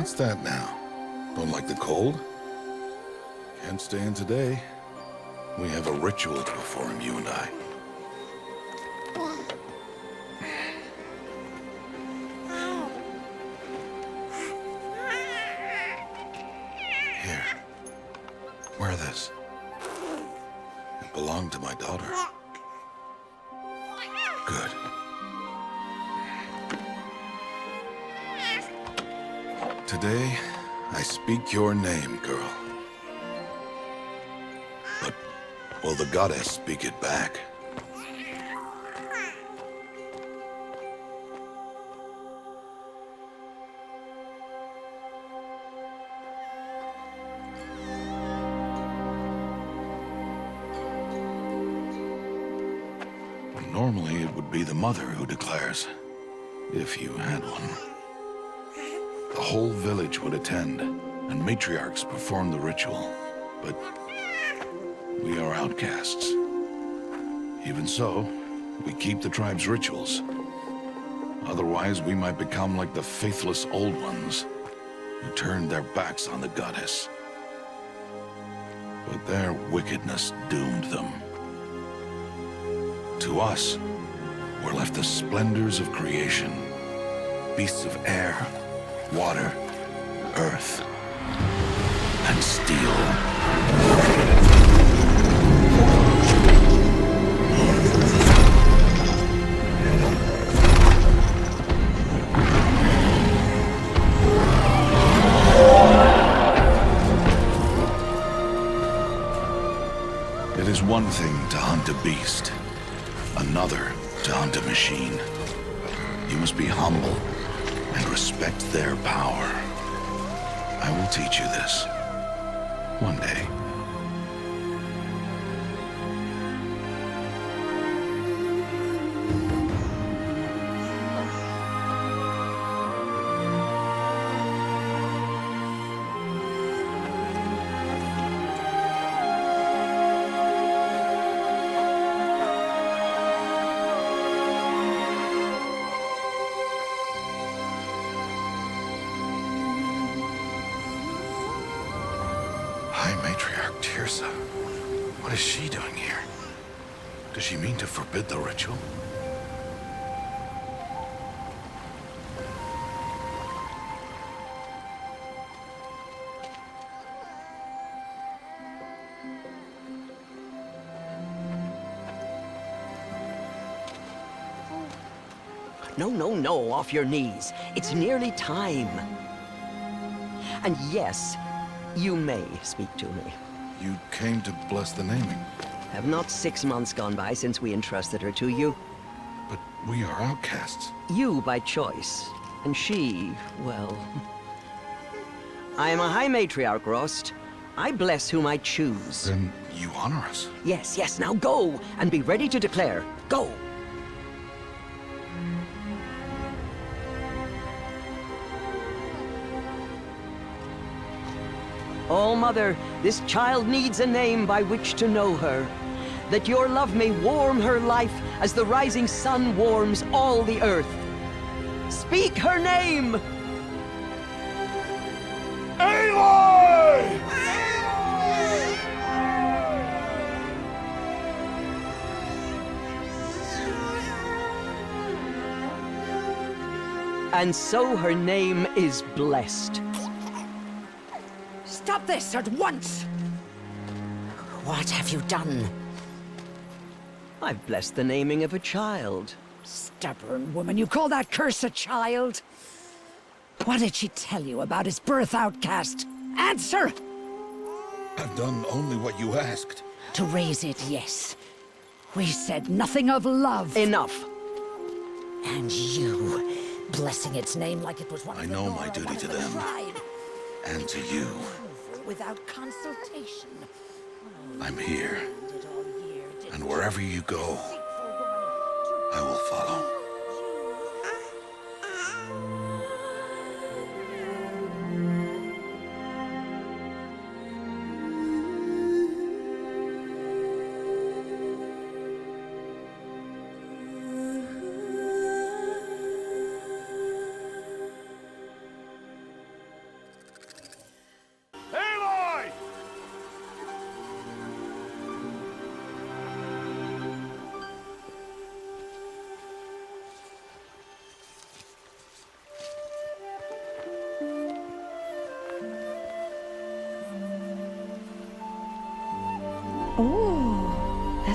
What's that now? Don't like the cold? Can't stay in today. We have a ritual to perform, you and I. Here. Wear this. It belonged to my daughter. Good. Today, I speak your name, girl. But will the goddess speak it back? Normally, it would be the mother who declares, if you had one. The whole village would attend, and matriarchs perform the ritual. But we are outcasts. Even so, we keep the tribe's rituals. Otherwise, we might become like the faithless old ones, who turned their backs on the goddess. But their wickedness doomed them. To us, were left the splendors of creation, beasts of air, water, earth, and steel. It is one thing to hunt a beast, another to hunt a machine. You must be humble and respect their power. I will teach you this. One day. What is she doing here? Does she mean to forbid the ritual? No, off your knees. It's nearly time. And yes, you may speak to me. You came to bless the naming. Have not 6 months gone by since we entrusted her to you? But we are outcasts. You by choice, and she, well... I am a High Matriarch, Rost. I bless whom I choose. Then you honor us. Yes, now go, and be ready to declare. Go! Oh, Mother, this child needs a name by which to know her. That your love may warm her life as the rising sun warms all the earth. Speak her name! Aloy! And so her name is blessed. Stop this at once! What have you done? I've blessed the naming of a child. Stubborn woman, you call that curse a child? What did she tell you about his birth, outcast? Answer! I've done only what you asked. To raise it, yes. We said nothing of love. Enough. And you, blessing its name like it was one I of the know Nora, my duty one of to the them. tribe. And to you. Without consultation. I'm here. Did all year, did And wherever you go, I will follow.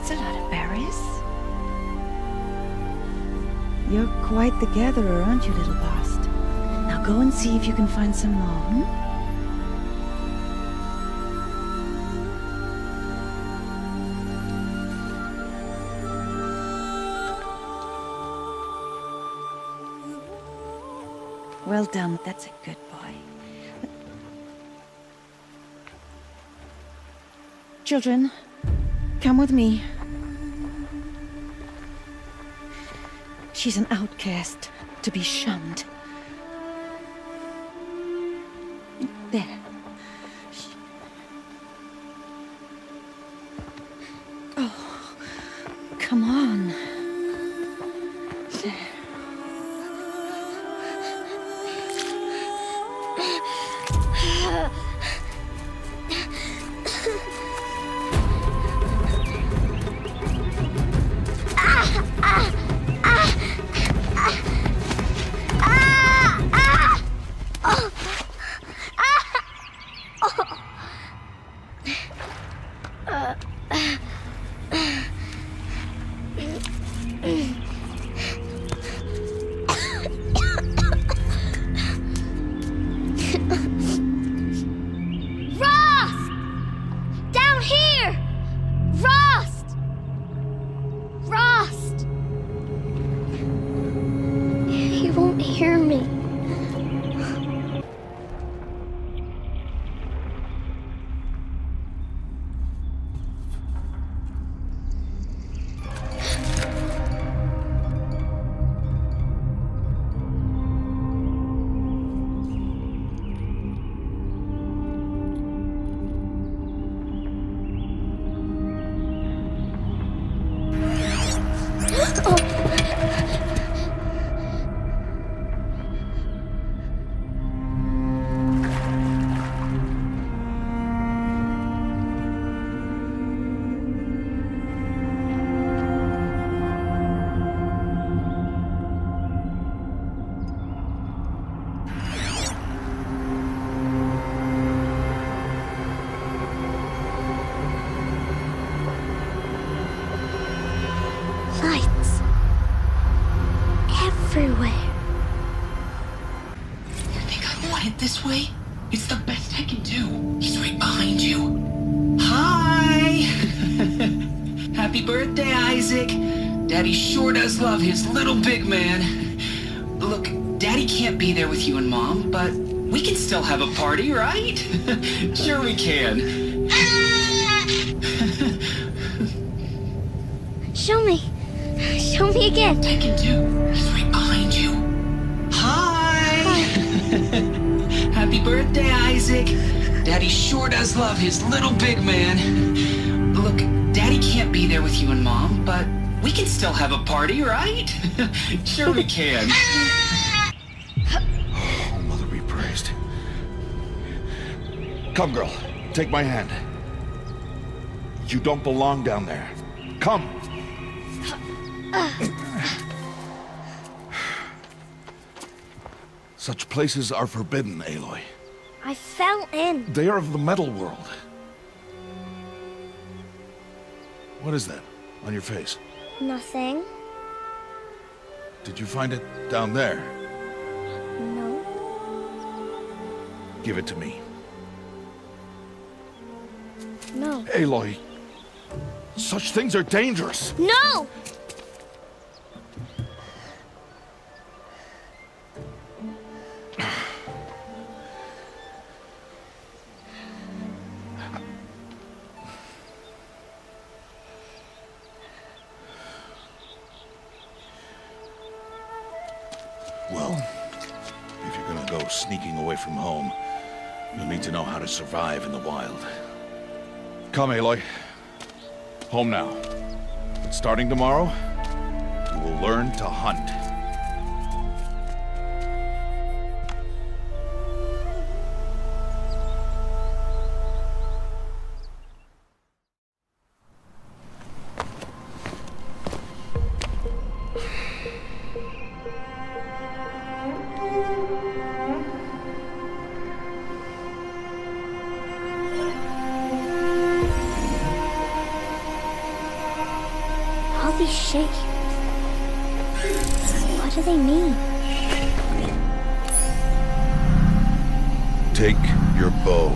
That's a lot of berries. You're quite the gatherer, aren't you, little Rost? Now go and see if you can find some more, hmm? Well done, that's a good boy. Children, come with me. She's an outcast, to be shunned. There. Oh, come on. There. Lights. Everywhere. You think I want it this way? It's the best I can do. He's right behind you. Hi! Happy birthday, Isaac. Daddy sure does love his little big man. Look, Daddy can't be there with you and Mom, but we can still have a party, right? Sure we can. Show me. Show me again. I can do. He's right behind you. Hi! Happy birthday, Isaac. Daddy sure does love his little big man. Look, Daddy can't be there with you and Mom, but we can still have a party, right? Sure we can. Oh, Mother be praised. Come, girl. Take my hand. You don't belong down there. Come. Such places are forbidden, Aloy. I fell in. They are of the metal world. What is that on your face? Nothing. Did you find it down there? No. Give it to me. No. Aloy, such things are dangerous. No! Well, if you're gonna go sneaking away from home, you'll need to know how to survive in the wild. Come, Aloy. Home now. But starting tomorrow, you will learn to hunt. shape. What do they mean? Take your bow.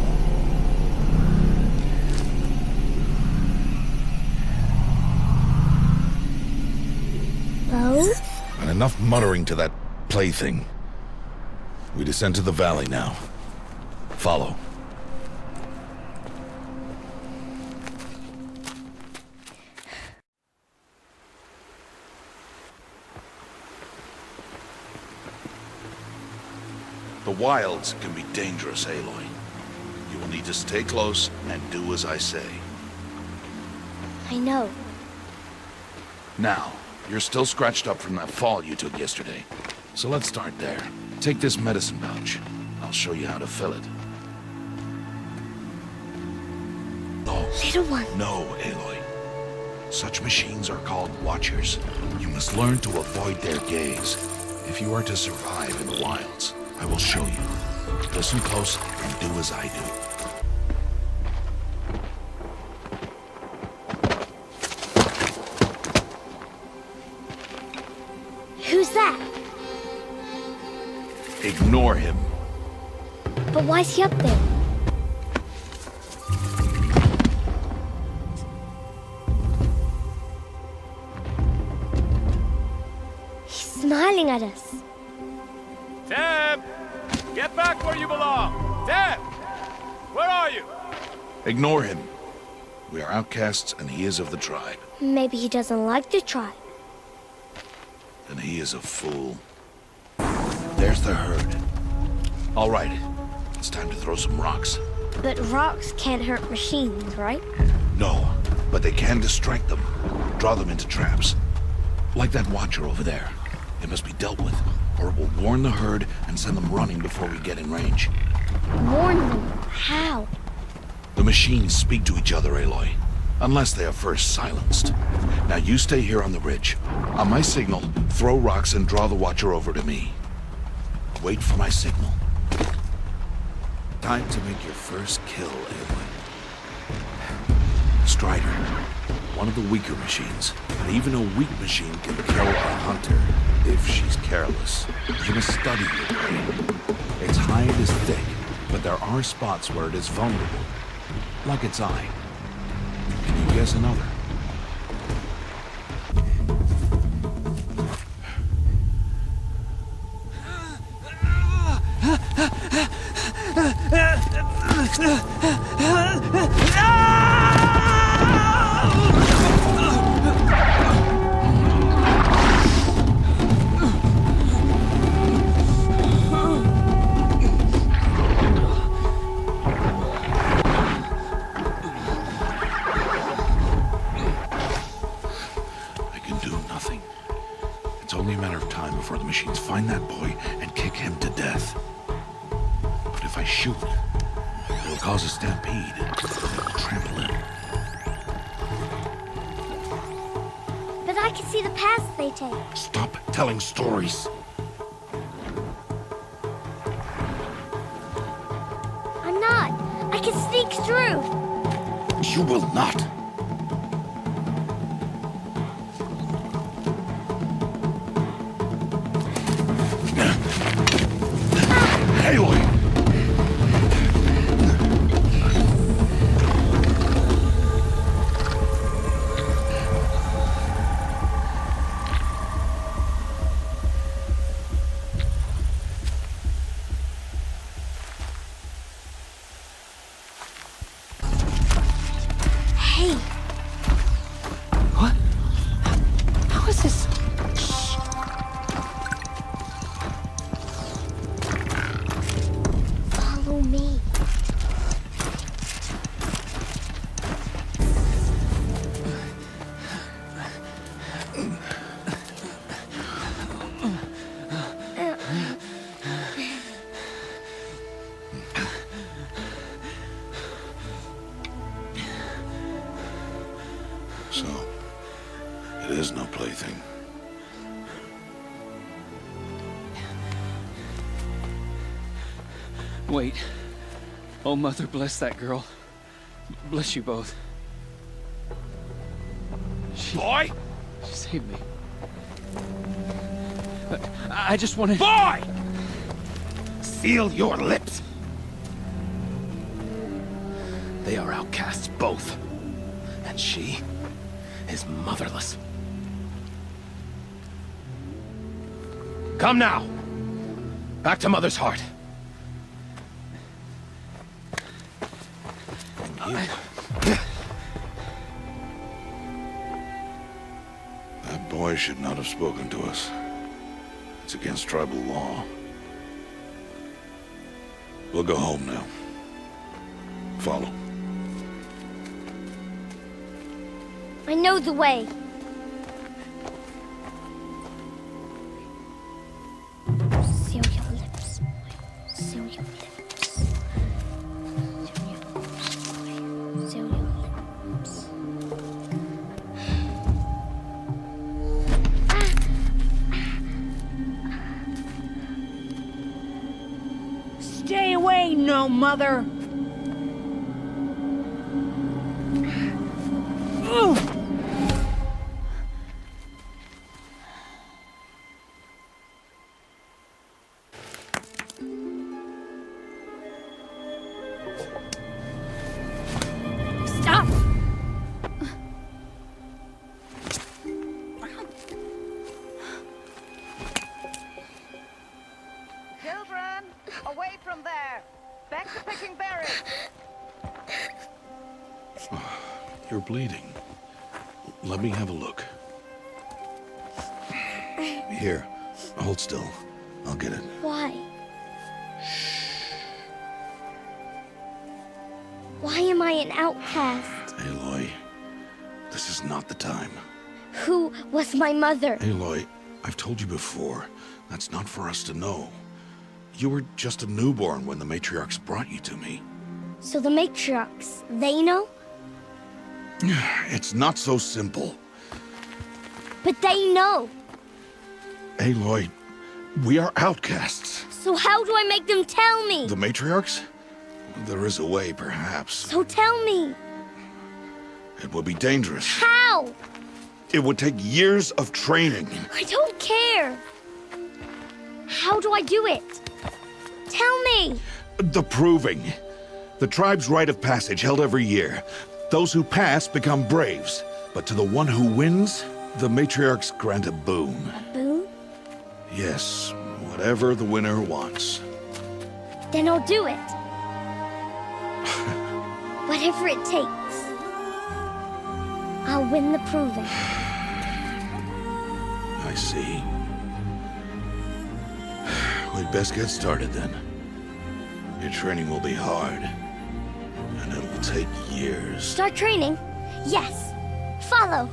Bow? And enough muttering to that plaything. We descend to the valley now. Follow. The wilds can be dangerous, Aloy. You will need to stay close and do as I say. I know. Now, you're still scratched up from that fall you took yesterday. So let's start there. Take this medicine pouch. I'll show you how to fill it. No. Little one. No, Aloy. Such machines are called Watchers. You must learn to avoid their gaze if you are to survive in the wilds. I will show you. Listen close and do as I do. Who's that? Ignore him. But why's he up there? He's smiling at us. Deb! Get back where you belong! Deb! Where are you? Ignore him. We are outcasts and he is of the tribe. Maybe he doesn't like the tribe. And he is a fool. There's the herd. All right. It's time to throw some rocks. But rocks can't hurt machines, right? No, but they can distract them. Draw them into traps. Like that watcher over there. It must be dealt with, or it will warn the herd and send them running before we get in range. Warn them. How? The machines speak to each other, Aloy. Unless they are first silenced. Now you stay here on the ridge. On my signal, throw rocks and draw the watcher over to me. Wait for my signal. Time to make your first kill, Aloy. Strider. One of the weaker machines. But even a weak machine can kill a hunter if she's careless. You must study your prey. Its hide is thick, but there are spots where it is vulnerable. Like its eye. Can you guess another? Find that boy and kick him to death. But if I shoot, it'll cause a stampede. It'll trample him. But I can see the paths they take. Stop telling stories. I'm not. I can sneak through. You will not. Aloy! Hey! What? How is this? Follow me. So, it is no plaything. Wait. Oh, Mother, bless that girl. Bless you both. Boy! Save me. I just wanted... Boy! Seal your lips! They are outcasts, both. And she is motherless. Come now! Back to Mother's heart. And you... That boy should not have spoken to us. It's against tribal law. We'll go home now. Follow. I know the way. Seal your lips. Seal your lips. Seal your lips. Stay away, no mother! Stop! Children, away from there! Back to picking berries! You're bleeding. Let me have a look. Here, hold still. I'll get it. Why? Why am I an outcast? Aloy, this is not the time. Who was my mother? Aloy, I've told you before, that's not for us to know. You were just a newborn when the Matriarchs brought you to me. So the Matriarchs, they know? It's not so simple. But they know. Aloy, we are outcasts. So how do I make them tell me? The Matriarchs? There is a way, perhaps. So tell me. It would be dangerous. How? It would take years of training. I don't care. How do I do it? Tell me. The proving. The tribe's rite of passage held every year. Those who pass become braves. But to the one who wins, the Matriarchs grant a boon. A boon? Yes, whatever the winner wants. Then I'll do it. Whatever it takes. I'll win the proving. I see. We'd best get started then. Your training will be hard. And it'll take years. Start training? Yes. Follow.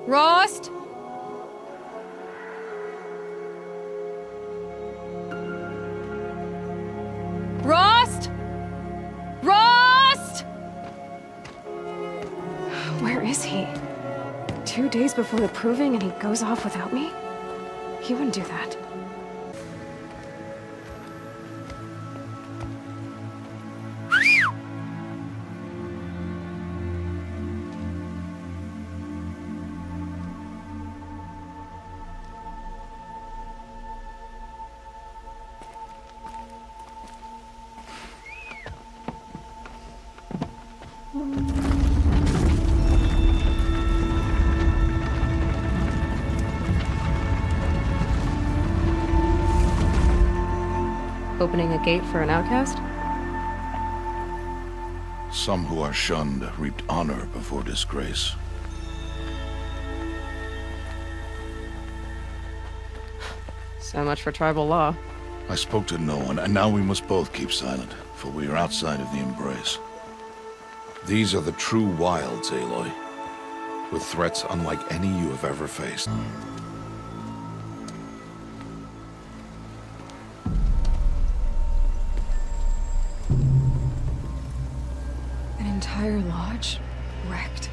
Rost! Rost! Rost! Where is he? 2 days before the proving and he goes off without me? He wouldn't do that. Opening a gate for an outcast? Some who are shunned reaped honor before disgrace. So much for tribal law. I spoke to no one, and now we must both keep silent, for we are outside of the embrace. These are the true wilds, Aloy, with threats unlike any you have ever faced. An entire lodge wrecked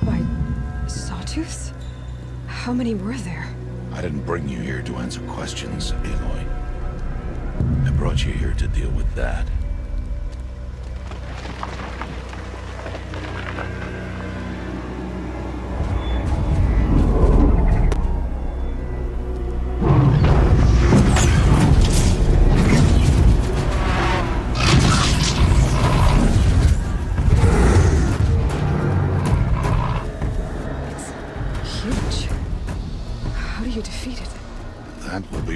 by sawtooths? How many were there? I didn't bring you here to answer questions, Aloy. I brought you here to deal with that.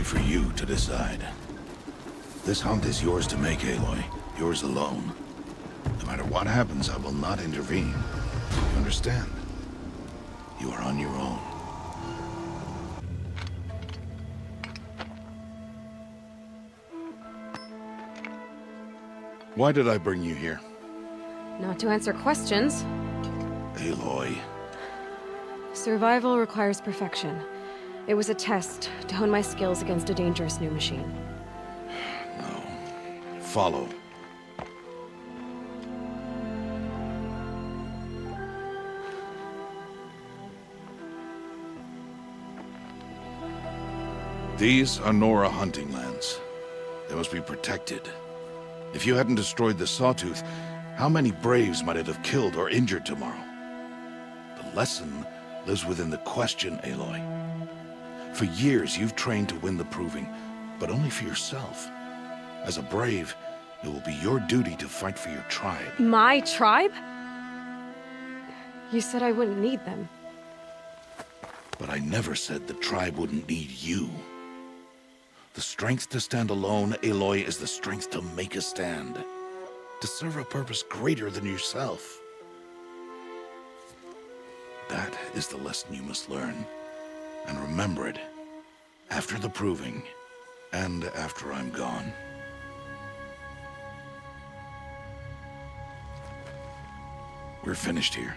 For you to decide. This hunt is yours to make, Aloy. Yours alone. No matter what happens, I will not intervene. You understand? You are on your own. Why did I bring you here? Not to answer questions. Aloy. Survival requires perfection. It was a test to hone my skills against a dangerous new machine. No. Follow. These are Nora hunting lands. They must be protected. If you hadn't destroyed the Sawtooth, how many Braves might it have killed or injured tomorrow? The lesson lives within the question, Aloy. For years, you've trained to win the proving, but only for yourself. As a brave, it will be your duty to fight for your tribe. My tribe? You said I wouldn't need them. But I never said the tribe wouldn't need you. The strength to stand alone, Aloy, is the strength to make a stand. To serve a purpose greater than yourself. That is the lesson you must learn. And remember it, after the proving, and after I'm gone. We're finished here.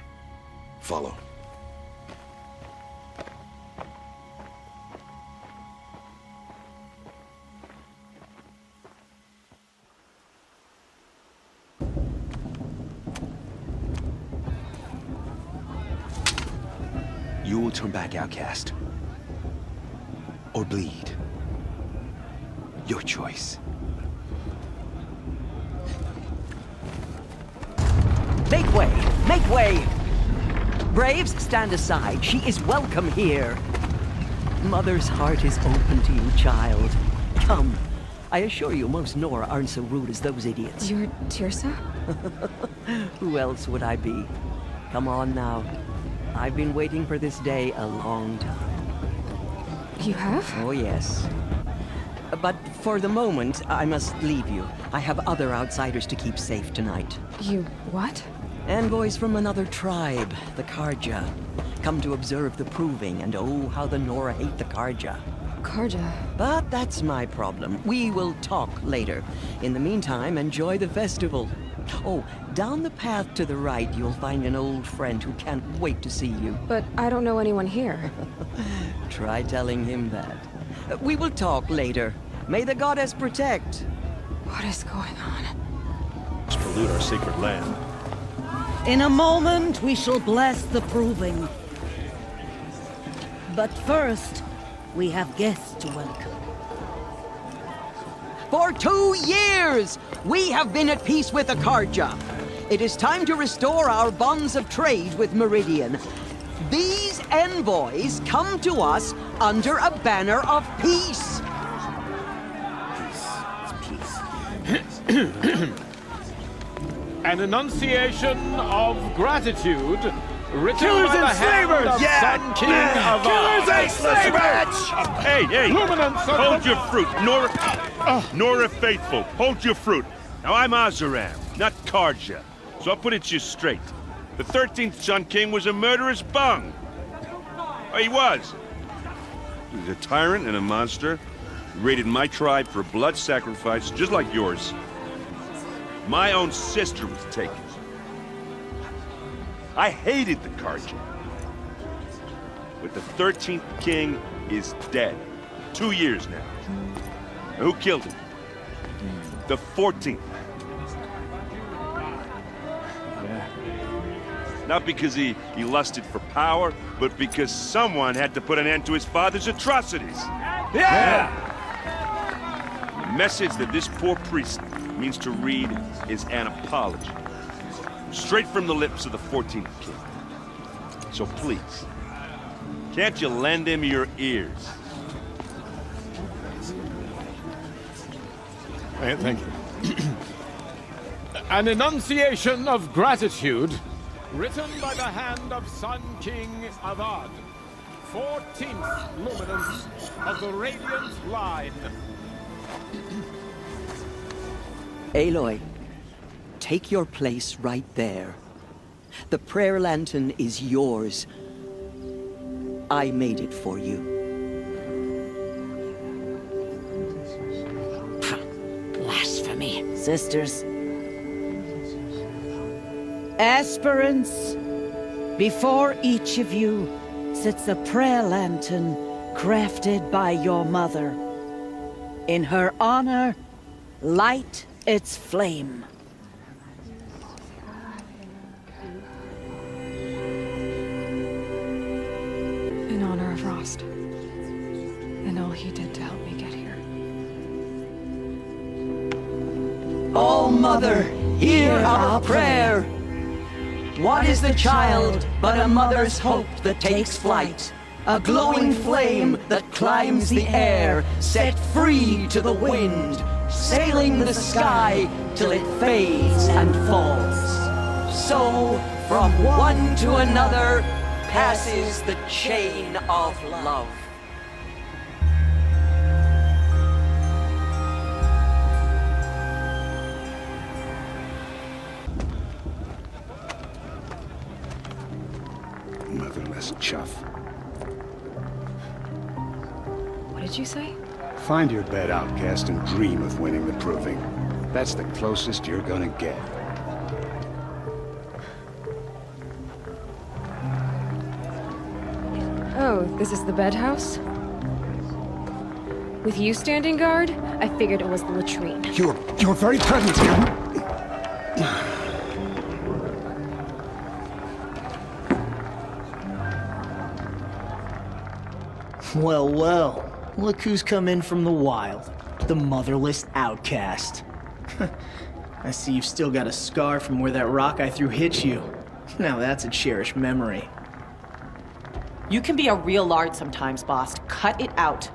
Follow. You will turn back, outcast. Or bleed. Your choice. Make way! Make way! Braves, stand aside. She is welcome here. Mother's heart is open to you, child. Come. I assure you, most Nora aren't so rude as those idiots. You're Tirsa? Who else would I be? Come on now. I've been waiting for this day a long time. You have? Oh, yes. But for the moment, I must leave you. I have other outsiders to keep safe tonight. You what? Envoys from another tribe, the Carja. Come to observe the proving, and oh, how the Nora hate the Carja. Carja? But that's my problem. We will talk later. In the meantime, enjoy the festival. Oh, down the path to the right, you'll find an old friend who can't wait to see you. But I don't know anyone here. Try telling him that. We will talk later. May the goddess protect. What is going on? Let's pollute our sacred land. In a moment, we shall bless the proving. But first, we have guests to welcome. For 2 years, we have been at peace with the Carja. It is time to restore our bonds of trade with Meridian. These envoys come to us under a banner of peace. An enunciation of gratitude written Killers by the and hand slavers! of Sun King of Killers and slavers! Hey, hey! Luminance of Hold the- your fruit, Nora. Nora Faithful, hold your fruit. Now I'm Ozeran, not Carja, so I'll put it to you straight. The 13th Sun King was a murderous bung. Oh, he was. He was a tyrant and a monster. He raided my tribe for blood sacrifice, just like yours. My own sister was taken. I hated the Carja. But the 13th king is dead. 2 years now. And who killed him? The 14th. Not because he lusted for power, but because someone had to put an end to his father's atrocities. Yeah! The message that this poor priest means to read is an apology. Straight from the lips of the 14th king. So please, can't you lend him your ears? Thank you. An enunciation of gratitude written by the hand of Sun King Avad, 14th luminance of the Radiant Line. Aloy, take your place right there. The prayer lantern is yours. I made it for you. Blasphemy, sisters. Aspirants, before each of you sits a prayer lantern crafted by your mother. In her honor, light its flame. In honor of Rost. And all he did to help me get here. Oh, Mother, hear our prayer. What is the child but a mother's hope that takes flight? A glowing flame that climbs the air, set free to the wind, sailing the sky till it fades and falls. So, from one to another, passes the chain of love. Motherless chuff. What did you say? Find your bed, outcast, and dream of winning the proving. That's the closest you're gonna get. Oh, this is the bedhouse? With you standing guard, I figured it was the latrine. Your very presence here. Well, well. Look who's come in from the wild. The motherless outcast. I see you've still got a scar from where that rock I threw hit you. Now that's a cherished memory. You can be a real lard sometimes, boss. Cut it out.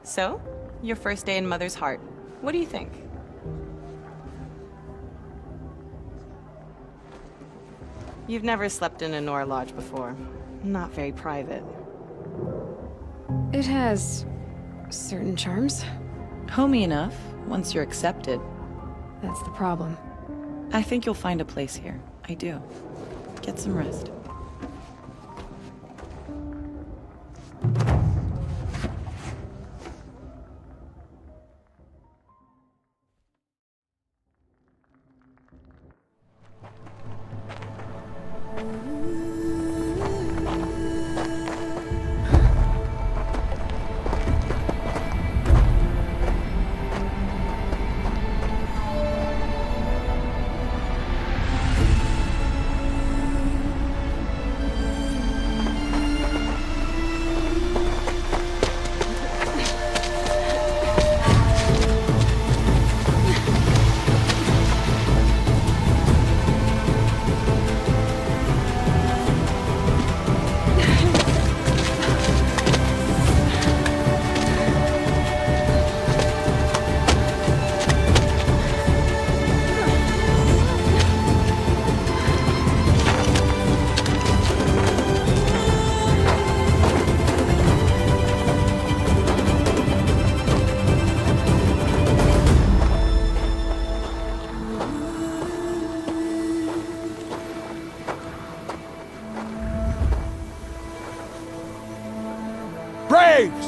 So, your first day in Mother's Heart. What do you think? You've never slept in a Nora lodge before. Not very private. It has certain charms. Homey enough, once you're accepted. That's the problem. I think you'll find a place here. I do. Get some rest.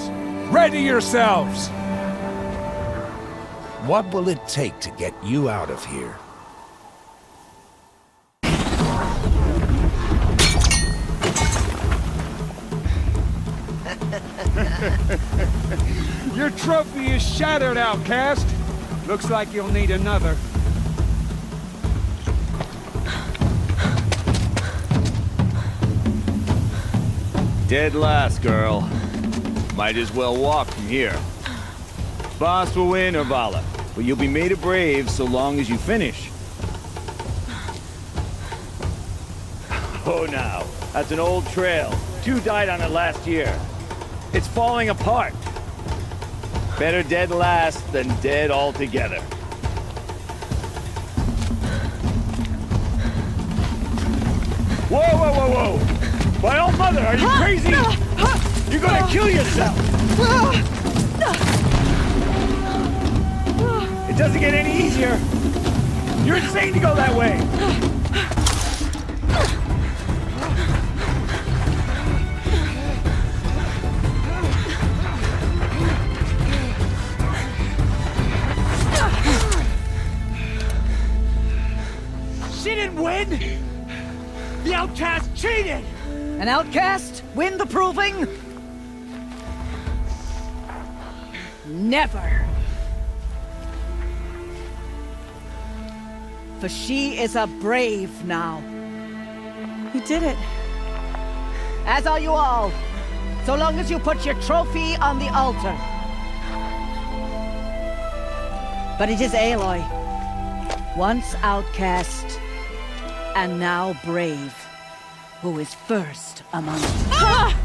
Outcasts, ready yourselves! What will it take to get you out of here? Your trophy is shattered, Outcast. Looks like you'll need another. Dead last, girl. Might as well walk from here. Boss will win or Vala, but you'll be made a brave so long as you finish. Oh, now, that's an old trail. 2 died on it last year. It's falling apart. Better dead last than dead altogether. Whoa, whoa, whoa, whoa! My old mother, are you crazy? You're gonna kill yourself! It doesn't get any easier! You're insane to go that way! She didn't win! The outcast cheated! An outcast? Win the proving? Never. For she is a brave now. You did it. As are you all. So long as you put your trophy on the altar. But it is Aloy. Once outcast, and now brave, who is first among us. Ah!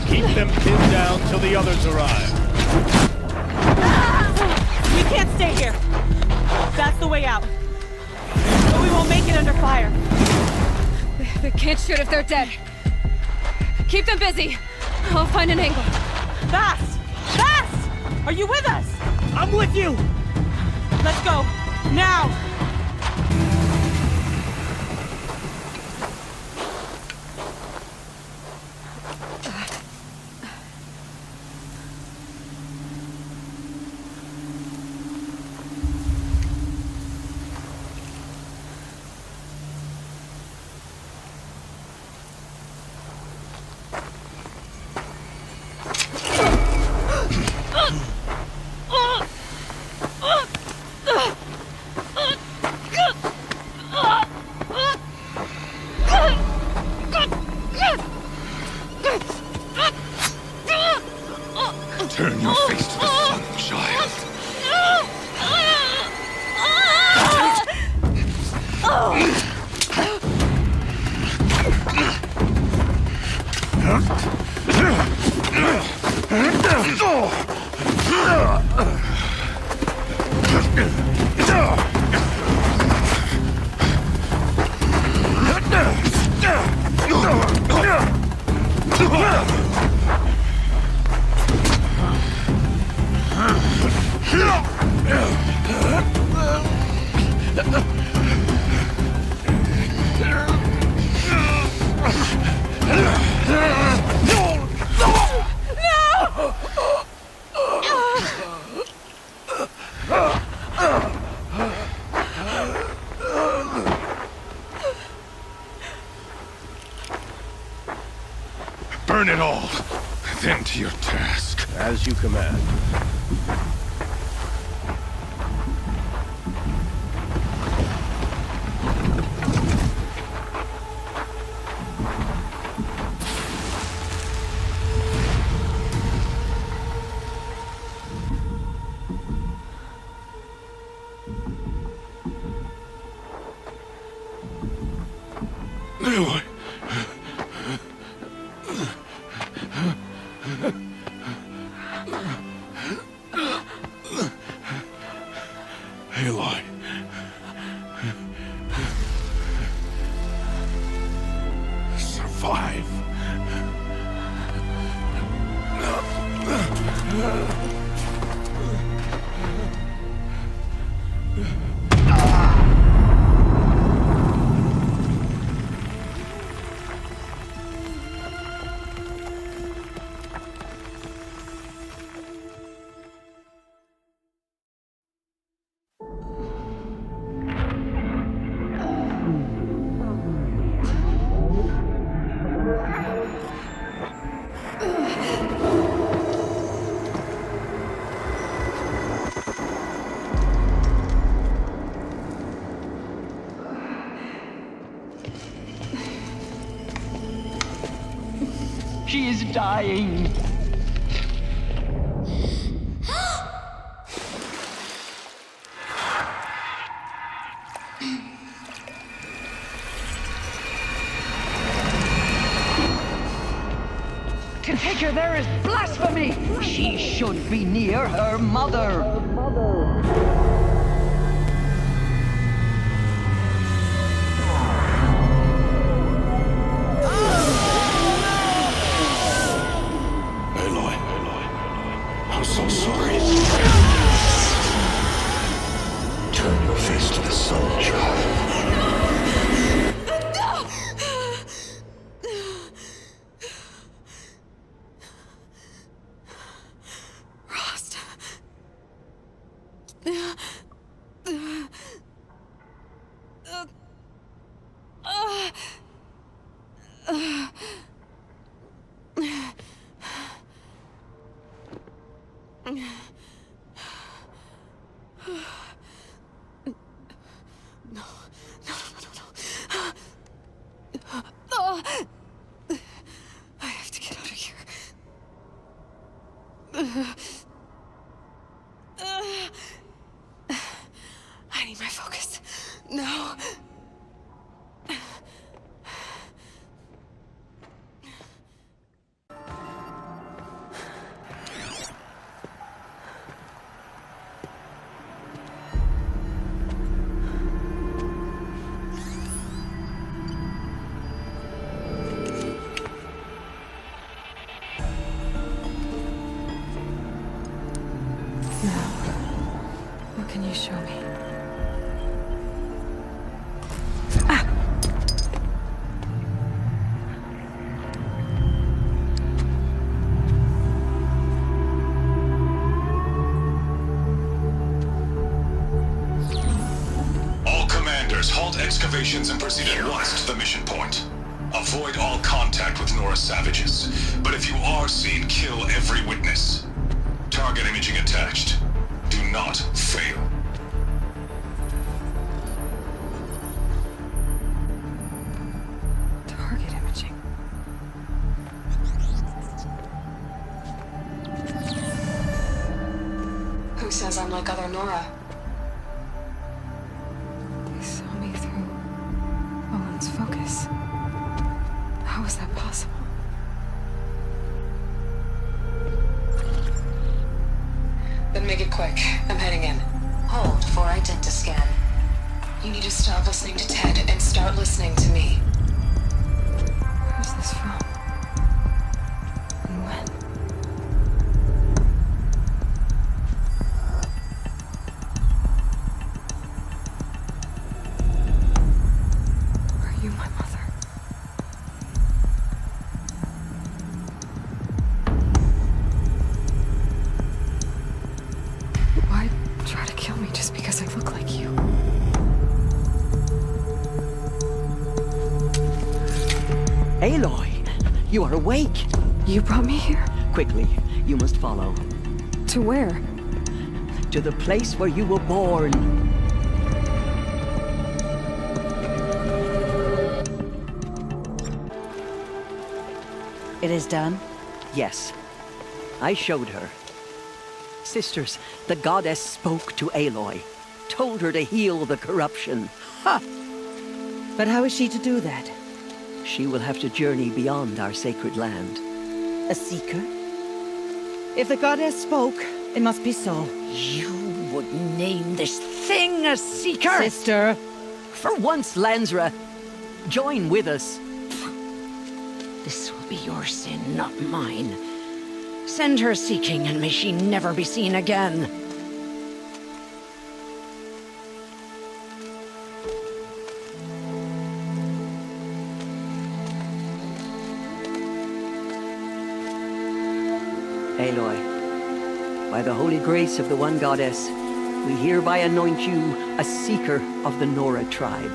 Keep them pinned down till the others arrive. We can't stay here. That's the way out. But we won't make it under fire. They can't shoot if they're dead. Keep them busy. I'll find an angle. Fast! Fast! Are you with us? I'm with you! Let's go. Now! Turn your face to the sun, child. Burn it all, then to your task. As you command. Aloy. Aloy. Survive. She is dying. To take her there is blasphemy! She should be near her mother! Aloy, I'm so sorry. Turn your face to the sun, child. Rost. I have to get out of here. I need my focus. No. What can you show me? All commanders, halt excavations and proceed at once to the mission point. Avoid all contact with Nora savages. But if you are seen, kill every witness. Target imaging attached. Do not fail. Target imaging. Who says I'm like other Nora? They saw me through Owen's focus. How is that possible? Then make it quick. I'm heading in. Hold for identiscan. You need to stop listening to Ted and start listening to me. Who's this from? And when? Are you my mother? Why try to kill me just because I look like you? Aloy, you are awake. You brought me here? Quickly, you must follow. To where? To the place where you were born. It is done? Yes. I showed her. Sisters, the goddess spoke to Aloy. Told her to heal the corruption. Ha! But how is she to do that? She will have to journey beyond our sacred land. A seeker? If the goddess spoke, it must be so. You would name this thing a seeker? Sister! For once, Lansra, join with us. This will be your sin, not mine. Send her seeking, and may she never be seen again. Aloy, by the holy grace of the one goddess, we hereby anoint you a seeker of the Nora tribe.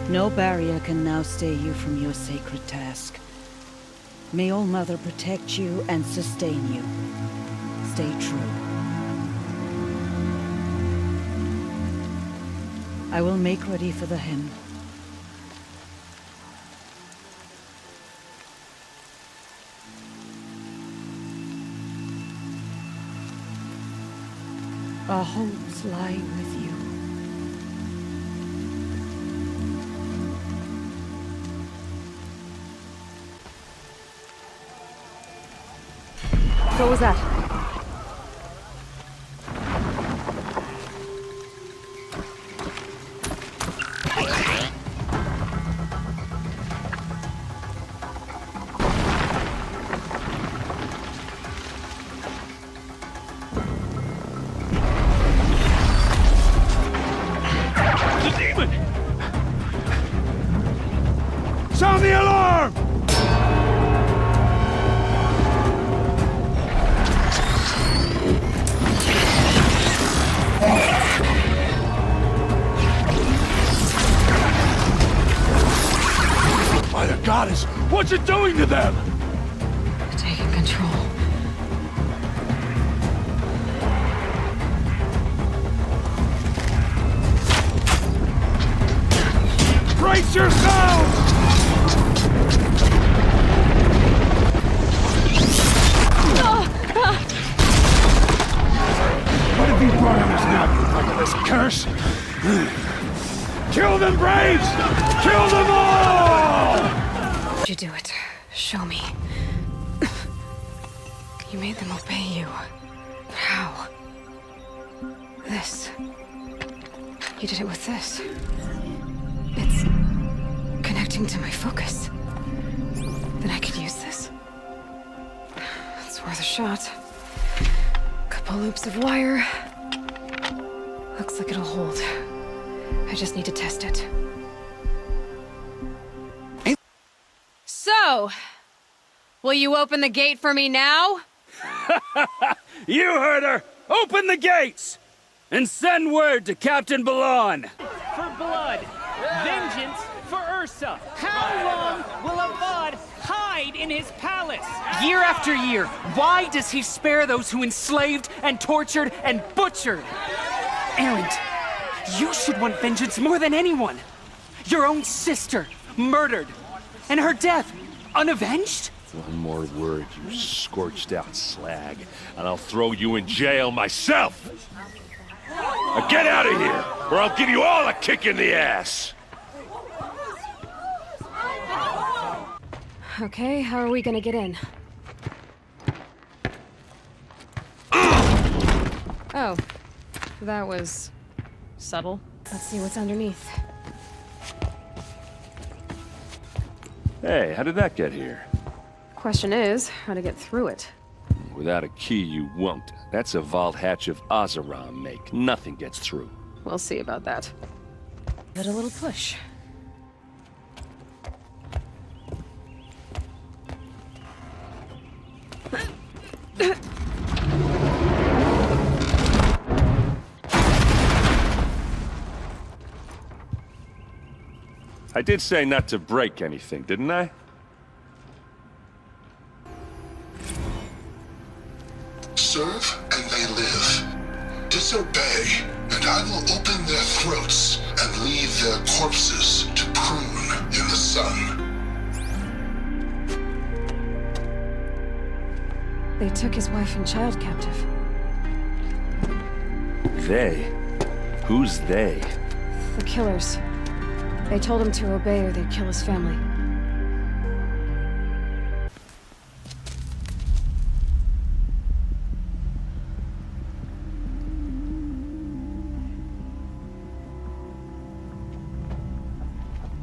No barrier can now stay you from your sacred task. May All Mother protect you and sustain you. Stay true. I will make ready for the hymn. Our hopes lie with you. What was that? Sound the alarm! By the goddess, what's it doing to them? Taking control. Brace yourselves! What have you brought on us now, you motherless curse? Kill them, Braves! Kill them all! How'd you do it? Show me. You made them obey you. How? This. You did it with this. It's connecting to my focus. Then I could use this. It's worth a shot. Couple loops of wire. Looks like it'll hold. I just need to test it. So, will you open the gate for me now? You heard her! Open the gates! And send word to Captain Blanc! For blood! Vengeance for Ursa! How long will Avad hide in his palace? Year after year, why does he spare those who enslaved and tortured and butchered? Erend, you should want vengeance more than anyone. Your own sister, murdered, and her death, unavenged? One more word, you scorched out slag, and I'll throw you in jail myself! Now get out of here, or I'll give you all a kick in the ass! Okay, how are we gonna get in? Oh, that was subtle. Let's see what's underneath. Hey, how did that get here? Question is, how to get through it. Without a key, you won't. That's a vault hatch of Ozeram make. Nothing gets through. We'll see about that. Give it a little push. I did say not to break anything, didn't I? Serve and they live. Disobey, and I will open their throats and leave their corpses to prune in the sun. They took his wife and child captive. They? Who's they? The killers. They told him to obey or they'd kill his family.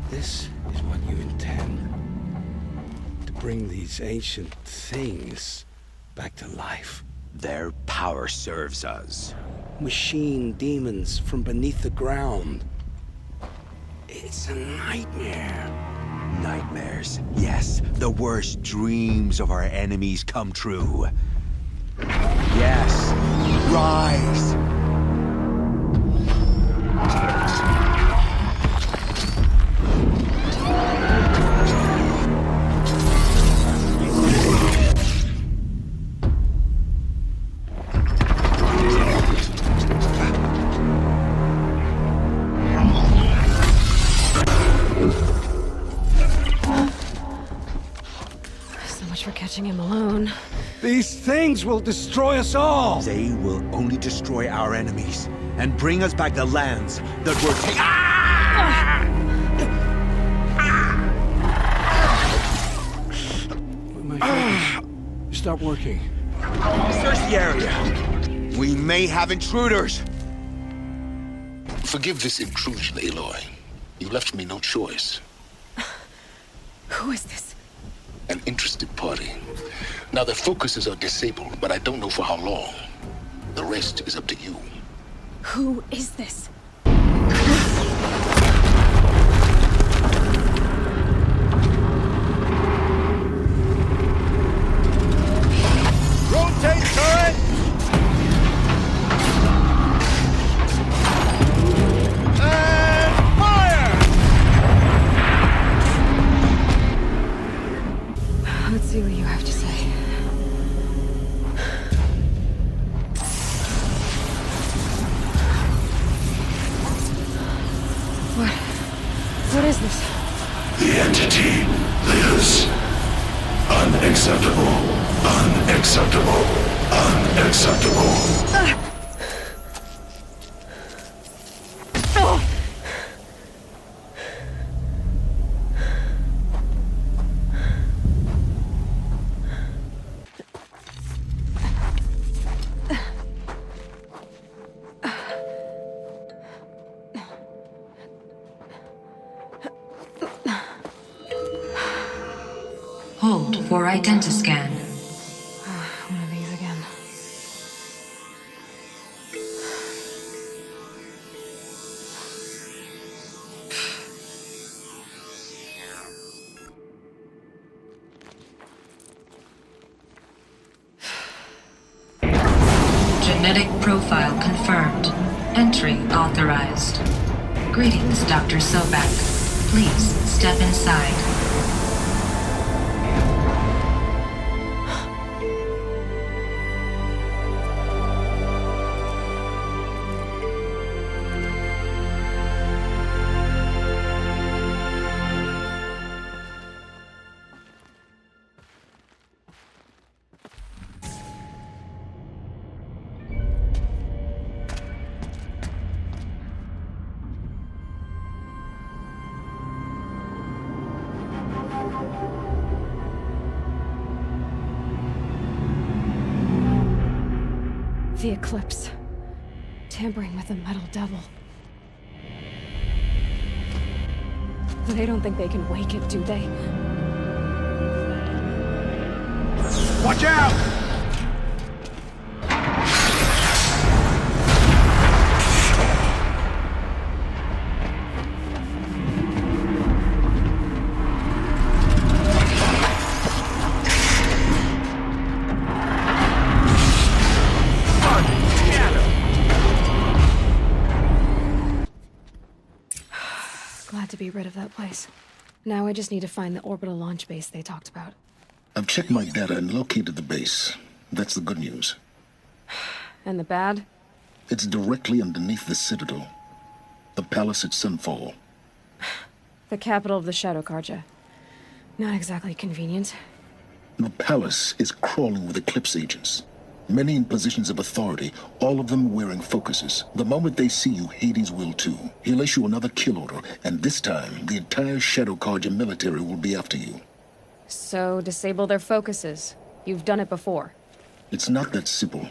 This is what you intend. To bring these ancient things back to life. Their power serves us. Machine demons from beneath the ground. It's a nightmare. Nightmares. Yes, the worst dreams of our enemies come true. Yes, rise! Catching him alone. These things will destroy us all! They will only destroy our enemies and bring us back the lands that were taken. My focus. Stop working. Search the area. We may have intruders. Forgive this intrusion, Aloy. You left me no choice. Who is this? An interested party. Now, their focuses are disabled, but I don't know for how long. The rest is up to you. Who is this? Rotate turret! And fire! Let's see what you have to say. What is this? The entity lives. Unacceptable. Unacceptable. Unacceptable. Hold for identiscan. One of these again. Genetic profile confirmed. Entry authorized. Greetings, Dr. Sobeck. Please step inside. The Eclipse. Tampering with the metal devil. They don't think they can wake it, do they? Watch out! Glad to be rid of that place. Now I just need to find the orbital launch base they talked about. I've checked my data and located the base. That's the good news. And the bad? It's directly underneath the Citadel. The palace at Sunfall. The capital of the Shadow Carja. Not exactly convenient. The palace is crawling with Eclipse agents. Many in positions of authority, all of them wearing focuses. The moment they see you, Hades will too. He'll issue another kill order, and this time, the entire Shadow Carja military will be after you. So, disable their focuses. You've done it before. It's not that simple.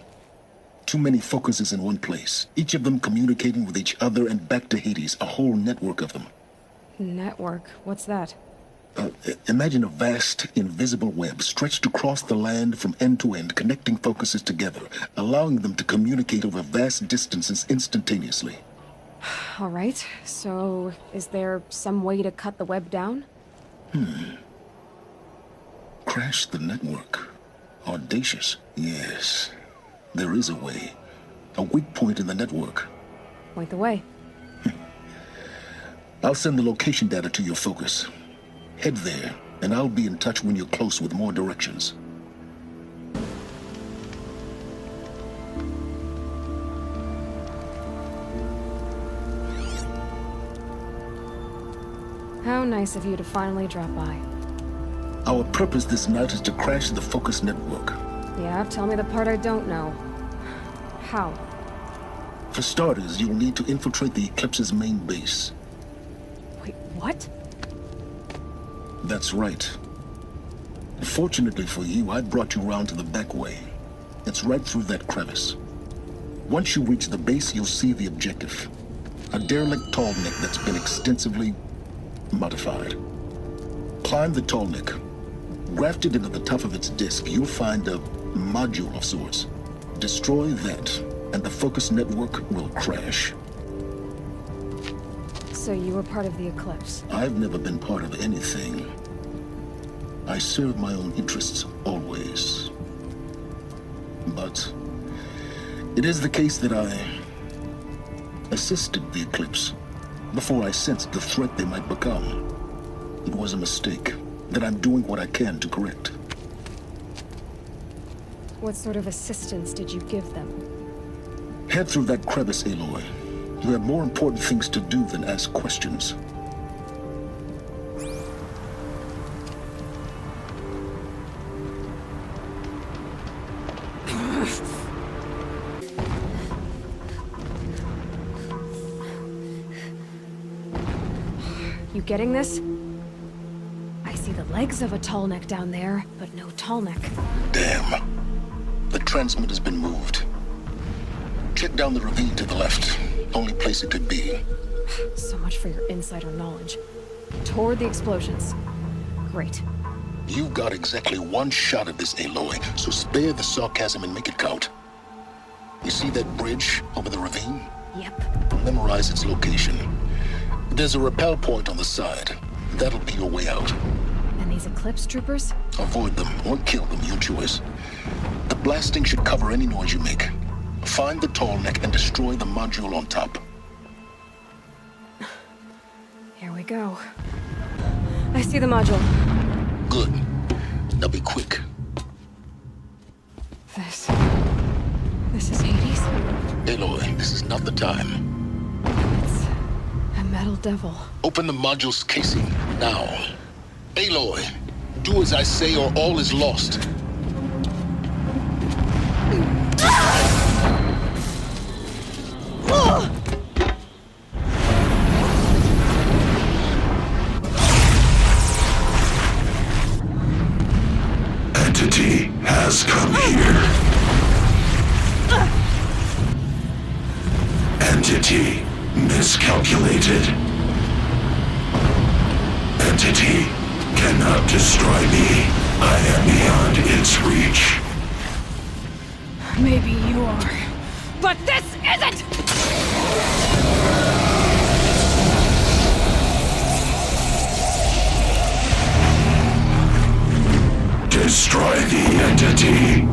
Too many focuses in one place, each of them communicating with each other and back to Hades, a whole network of them. Network? What's that? Imagine a vast, invisible web stretched across the land from end to end, connecting focuses together, allowing them to communicate over vast distances instantaneously. All right, so is there some way to cut the web down? Crash the network. Audacious. Yes, there is a way. A weak point in the network. Point the way. I'll send the location data to your focus. Head there, and I'll be in touch when you're close with more directions. How nice of you to finally drop by. Our purpose this night is to crash the focus network. Yeah, tell me the part I don't know. How? For starters, you'll need to infiltrate the Eclipse's main base. Wait, what? That's right. Fortunately for you, I brought you round to the back way. It's right through that crevice. Once you reach the base, you'll see the objective. A derelict tall neck that's been extensively modified. Climb the tall neck. Grafted into the top of its disk, you'll find a module of sorts. Destroy that, and the focus network will crash. So you were part of the Eclipse? I've never been part of anything. I serve my own interests, always. But it is the case that I assisted the Eclipse before I sensed the threat they might become. It was a mistake that I'm doing what I can to correct. What sort of assistance did you give them? Head through that crevice, Aloy. You have more important things to do than ask questions. You getting this? I see the legs of a tall neck down there, but no tall neck. Damn. The transmitter's been moved. Check down the ravine to the left. Only place it could be. So much for your insider knowledge. Toward the explosions. Great. You've got exactly one shot at this, Aloy, so spare the sarcasm and make it count. You see that bridge over the ravine? Yep. Memorize its location. There's a rappel point on the side. That'll be your way out. And these Eclipse troopers? Avoid them or kill them, your choice. The blasting should cover any noise you make. Find the tall neck and destroy the module on top. Here we go. I see the module. Good. Now be quick. This is Hades? Aloy, this is not the time. It's a metal devil. Open the module's casing, now. Aloy, do as I say or all is lost. Entity has come here. Entity miscalculated. Entity cannot destroy me. I am beyond its reach. Maybe you are. But this isn't! Destroy the entity.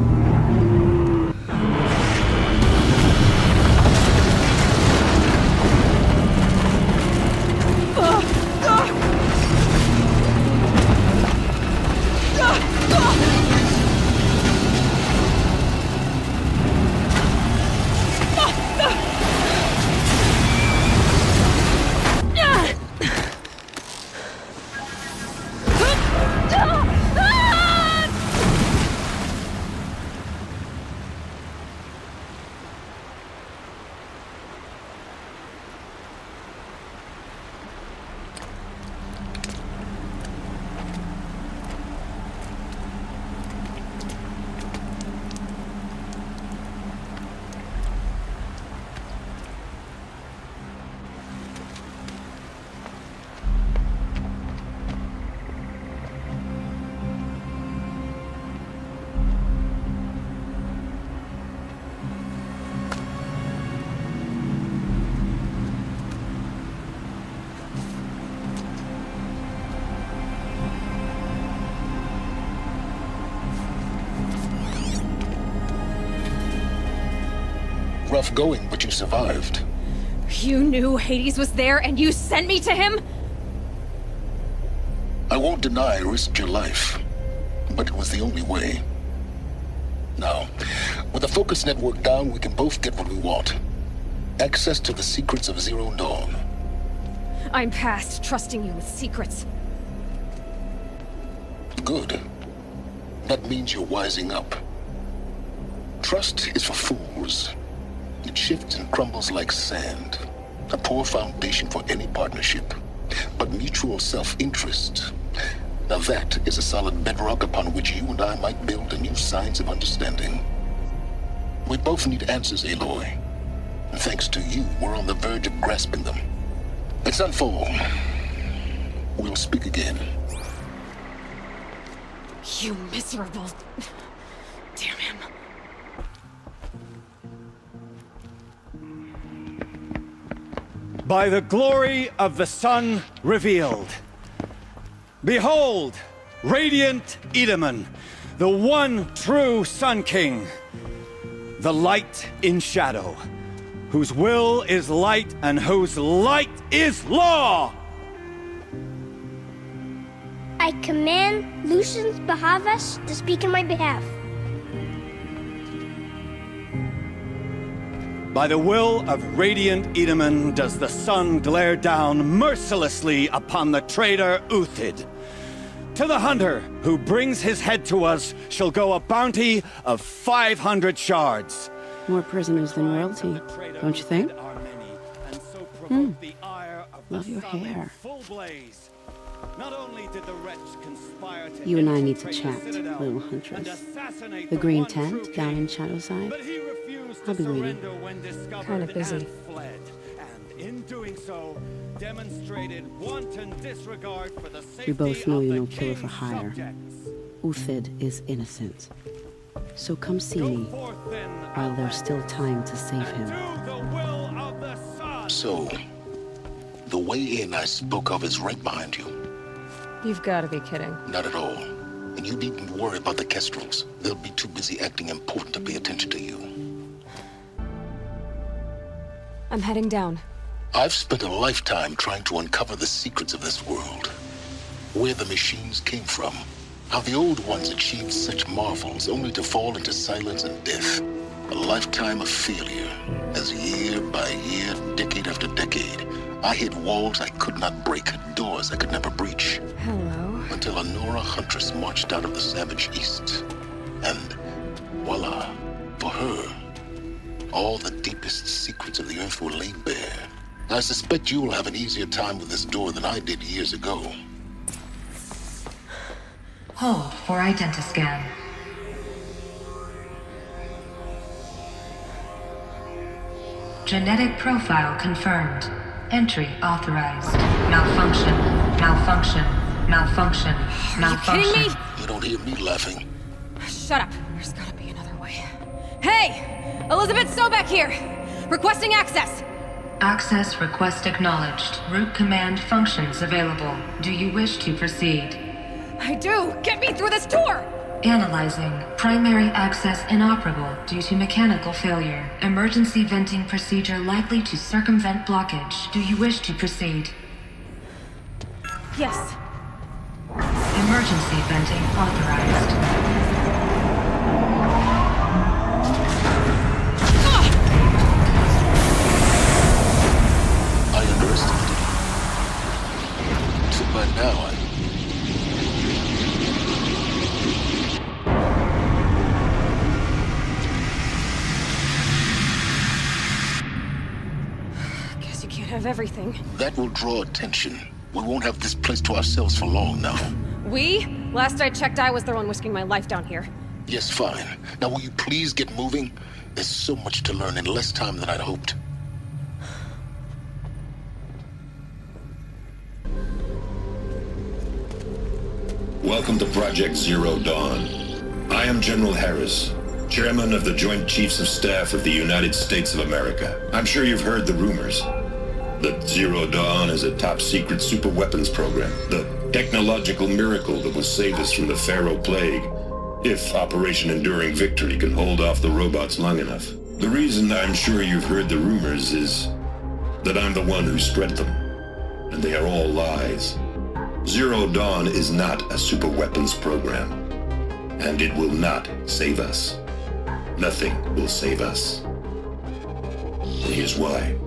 Rough going, but you survived. You knew Hades was there and you sent me to him? I won't deny I risked your life, but it was the only way. Now, with the focus network down, we can both get what we want. Access to the secrets of Zero Dawn. I'm past trusting you with secrets. Good. That means you're wising up. Trust is for fools. It shifts and crumbles like sand. A poor foundation for any partnership. But mutual self-interest, now that is a solid bedrock upon which you and I might build a new science of understanding. We both need answers, Aloy. And thanks to you, we're on the verge of grasping them. Let's unfold. We'll speak again. You miserable... Damn him. By the glory of the sun revealed. Behold, radiant Edaman, the one true Sun King. The light in shadow, whose will is light and whose light is law! I command Lucius Bahavas to speak in my behalf. By the will of radiant Edaman does the sun glare down mercilessly upon the traitor Uthid. To the hunter who brings his head to us shall go a bounty of 500 shards. More prisoners than royalty, don't you think? Love your hair. You and I need to chat, little huntress. The green tent down in Shadowside. I'll be waiting. Kinda busy. We both know you're no killer for hire. Uthid is innocent. So come see me, while there's still time to save him. So, the way in I spoke of is right behind you. You've got to be kidding. Not at all. And you needn't worry about the Kestrels. They'll be too busy acting important to pay attention to you. I'm heading down. I've spent a lifetime trying to uncover the secrets of this world. Where the machines came from. How the old ones achieved such marvels only to fall into silence and death. A lifetime of failure. As year by year, decade after decade, I hit walls I could not break, doors I could never breach. Hello. Until a Nora huntress marched out of the savage east. And voila, for her, all the deepest secrets of the earth were laid bare. I suspect you will have an easier time with this door than I did years ago. Hold for identiscan. Genetic profile confirmed. Entry authorized. Malfunction. Malfunction. Malfunction. Malfunction. Are you kidding me? You don't hear me laughing. Shut up. There's gotta be another way. Hey! Elisabet Sobeck here! Requesting access! Access request acknowledged. Root command functions available. Do you wish to proceed? I do! Get me through this door! Analyzing. Primary access inoperable due to mechanical failure. Emergency venting procedure likely to circumvent blockage. Do you wish to proceed? Yes. Emergency venting authorized. I underestimated you. So by now, Guess you can't have everything. that will draw attention. We won't have this place to ourselves for long now. We? Last I checked, I was the one risking my life down here. Yes, fine. Now will you please get moving? There's so much to learn in less time than I'd hoped. Welcome to Project Zero Dawn. I am General Harris, Chairman of the Joint Chiefs of Staff of the United States of America. I'm sure you've heard the rumors. That Zero Dawn is a top-secret super-weapons program. The technological miracle that will save us from the Faro Plague, if Operation Enduring Victory can hold off the robots long enough. The reason I'm sure you've heard the rumors is that I'm the one who spread them. And they are all lies. Zero Dawn is not a super-weapons program. And it will not save us. Nothing will save us. And here's why.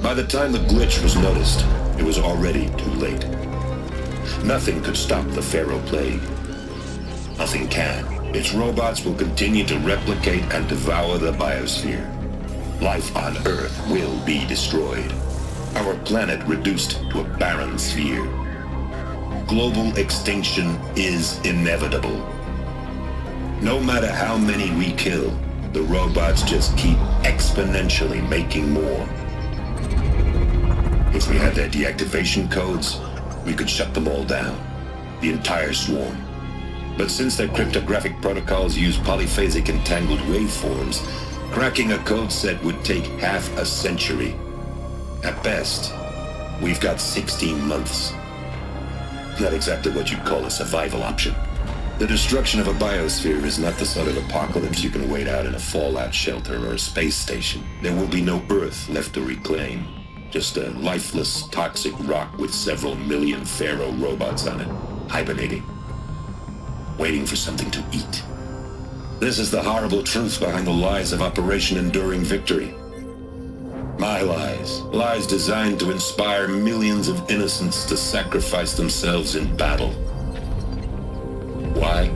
By the time the glitch was noticed, it was already too late. Nothing could stop the Faro Plague. Nothing can. Its robots will continue to replicate and devour the biosphere. Life on Earth will be destroyed. Our planet reduced to a barren sphere. Global extinction is inevitable. No matter how many we kill, the robots just keep exponentially making more. If we had their deactivation codes, we could shut them all down. The entire swarm. But since their cryptographic protocols use polyphasic entangled waveforms, cracking a code set would take half a century. At best, we've got 16 months. Not exactly what you'd call a survival option. The destruction of a biosphere is not the sort of apocalypse you can wait out in a fallout shelter or a space station. There will be no Earth left to reclaim. Just a lifeless, toxic rock with several million Faro robots on it, hibernating, waiting for something to eat. This is the horrible truth behind the lies of Operation Enduring Victory. My lies. Lies designed to inspire millions of innocents to sacrifice themselves in battle. Why?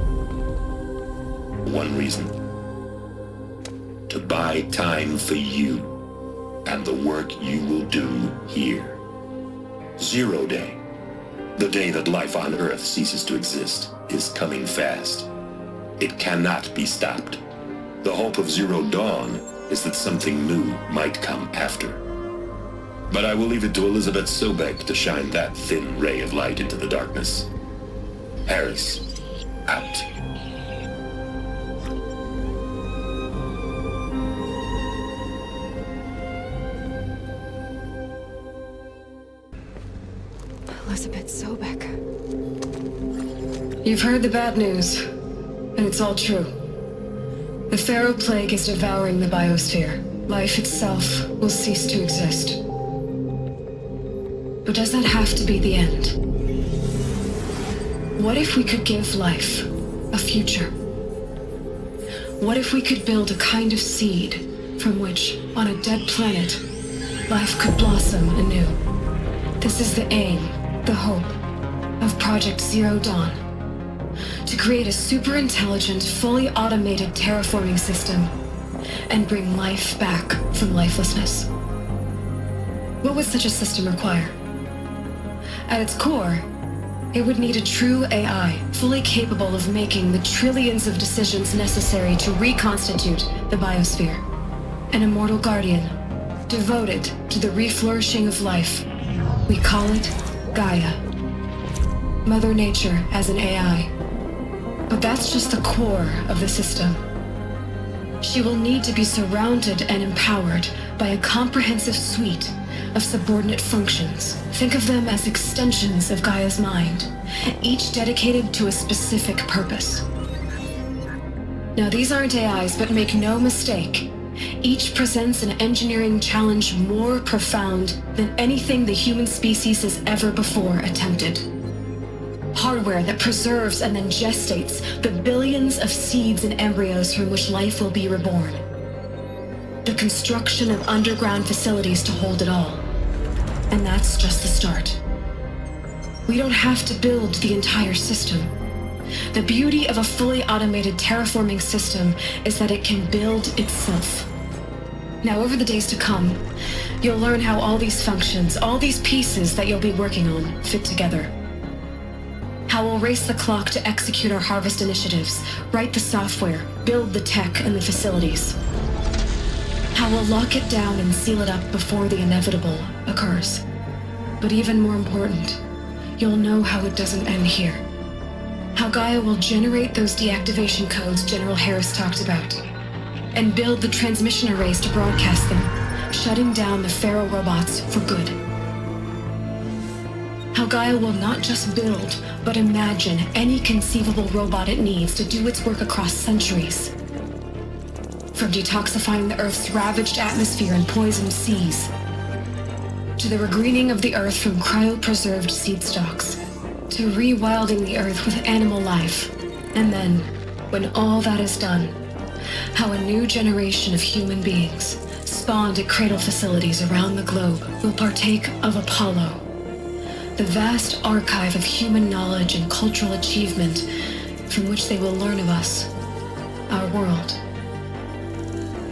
One reason. To buy time for you and the work you will do here. 0 Day, the day that life on Earth ceases to exist, is coming fast. It cannot be stopped. The hope of Zero Dawn is that something new might come after. But I will leave it to Elisabet Sobeck to shine that thin ray of light into the darkness. Helis, out. Elisabet Sobeck. You've heard the bad news, and it's all true. The Faro Plague is devouring the biosphere. Life itself will cease to exist. But does that have to be the end? What if we could give life a future? What if we could build a kind of seed from which, on a dead planet, life could blossom anew? This is the aim, the hope, of Project Zero Dawn. To create a super-intelligent, fully automated terraforming system and bring life back from lifelessness. What would such a system require? At its core, it would need a true AI, fully capable of making the trillions of decisions necessary to reconstitute the biosphere. An immortal guardian, devoted to the reflourishing of life. We call it Gaia. Mother Nature as an AI. But that's just the core of the system. She will need to be surrounded and empowered by a comprehensive suite of subordinate functions. Think of them as extensions of Gaia's mind, each dedicated to a specific purpose. Now, these aren't AIs, but make no mistake, each presents an engineering challenge more profound than anything the human species has ever before attempted. Hardware that preserves and then gestates the billions of seeds and embryos from which life will be reborn. The construction of underground facilities to hold it all. And that's just the start. We don't have to build the entire system. The beauty of a fully automated terraforming system is that it can build itself. Now, over the days to come, you'll learn how all these functions, all these pieces that you'll be working on, fit together. How we'll race the clock to execute our harvest initiatives, write the software, build the tech and the facilities. How we'll lock it down and seal it up before the inevitable occurs. But even more important, you'll know how it doesn't end here. How Gaia will generate those deactivation codes General Harris talked about, and build the transmission arrays to broadcast them, shutting down the Faro robots for good. How Gaia will not just build, but imagine any conceivable robot it needs to do its work across centuries. From detoxifying the Earth's ravaged atmosphere and poisoned seas, to the regreening of the Earth from cryopreserved seed stalks, to rewilding the Earth with animal life. And then, when all that is done, how a new generation of human beings, spawned at cradle facilities around the globe, will partake of Apollo, the vast archive of human knowledge and cultural achievement from which they will learn of us our world.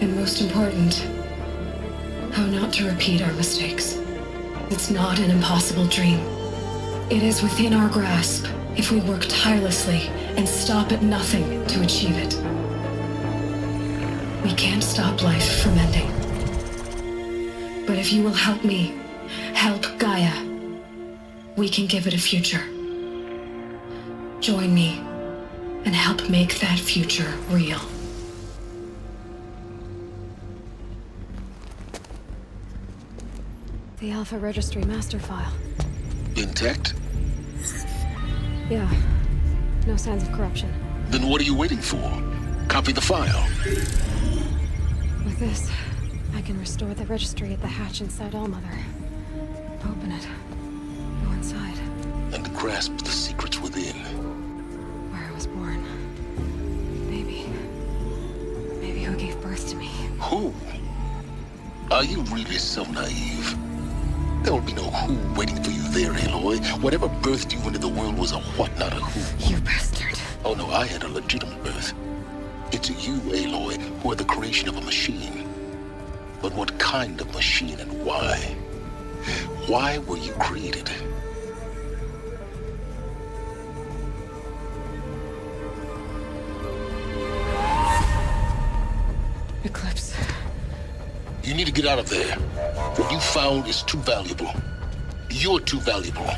And most important, how not to repeat our mistakes. It's not an impossible dream. It is within our grasp if we work tirelessly and stop at nothing to achieve it. We can't stop life from ending. But if you will help me, help Gaia, we can give it a future. Join me and help make that future real. The Alpha Registry master file. Intact? Yeah. No signs of corruption. Then what are you waiting for? Copy the file. With this, I can restore the registry at the hatch inside Allmother. Open it. Go inside. And grasp the secrets within. Where I was born. Maybe who gave birth to me. Who? Are you really so naive? There will be no who waiting for you there, Aloy. Whatever birthed you into the world was a what, not a who. You bastard. Oh no, I had a legitimate birth. It's you, Aloy, who are the creation of a machine. But what kind of machine and why? Why were you created? Eclipse. You need to get out of there. What you found is too valuable. You're too valuable.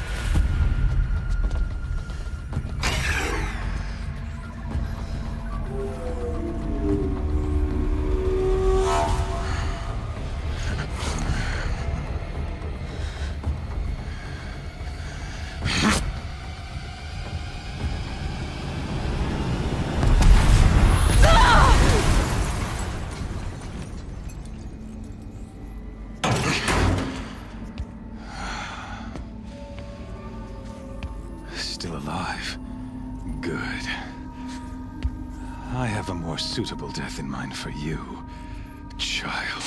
Still alive. Good. I have a more suitable death in mind for you, child.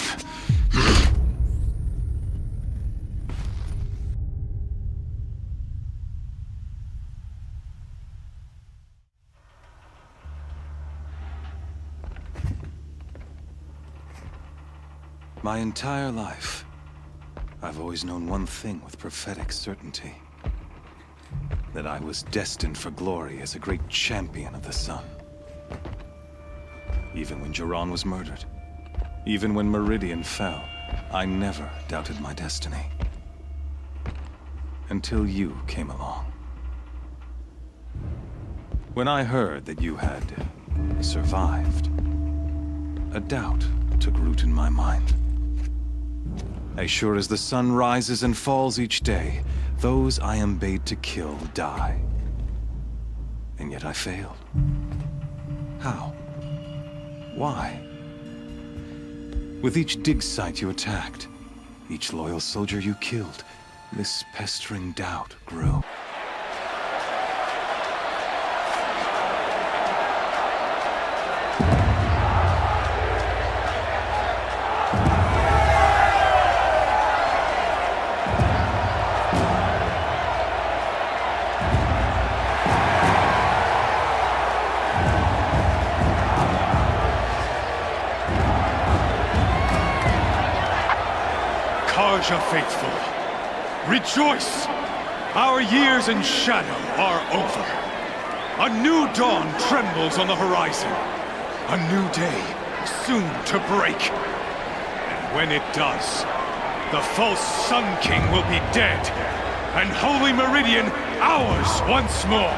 My entire life, I've always known one thing with prophetic certainty. That I was destined for glory as a great champion of the sun. Even when Jiran was murdered, even when Meridian fell, I never doubted my destiny. Until you came along. When I heard that you had survived, a doubt took root in my mind. As sure as the sun rises and falls each day, those I am bade to kill die. And yet I failed. How? Why? With each dig site you attacked, each loyal soldier you killed, this pestering doubt grew. Carja faithful, rejoice! Our years in shadow are over. A new dawn trembles on the horizon. A new day soon to break. And when it does, the false Sun King will be dead, and Holy Meridian ours once more.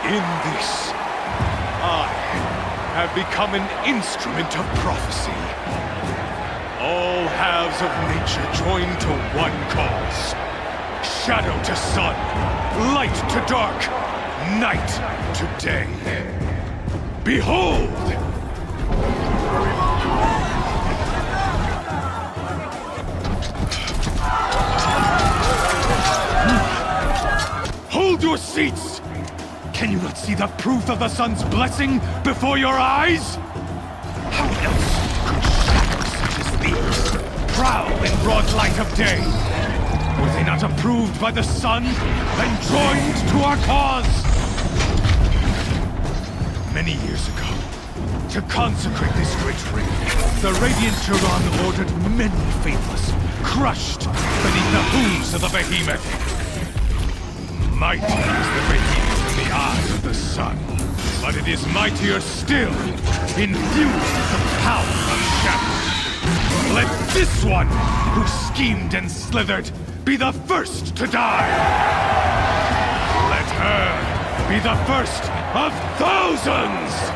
In this, I have become an instrument of prophecy. All halves of nature join to one cause. Shadow to sun, light to dark, night to day. Behold! Hold your seats! Can you not see the proof of the sun's blessing before your eyes? How else could shadows such as these prowl in broad light of day? Were they not approved by the sun and joined to our cause? Many years ago, To consecrate this great ring, the Radiant Turan ordered many faithless, crushed beneath the hooves of the behemoth. Mighty is the behemoth in the eyes of the sun, but it is mightier still, infused with the power of shadow. Let this one, who schemed and slithered, be the first to die! Let her be the first of thousands!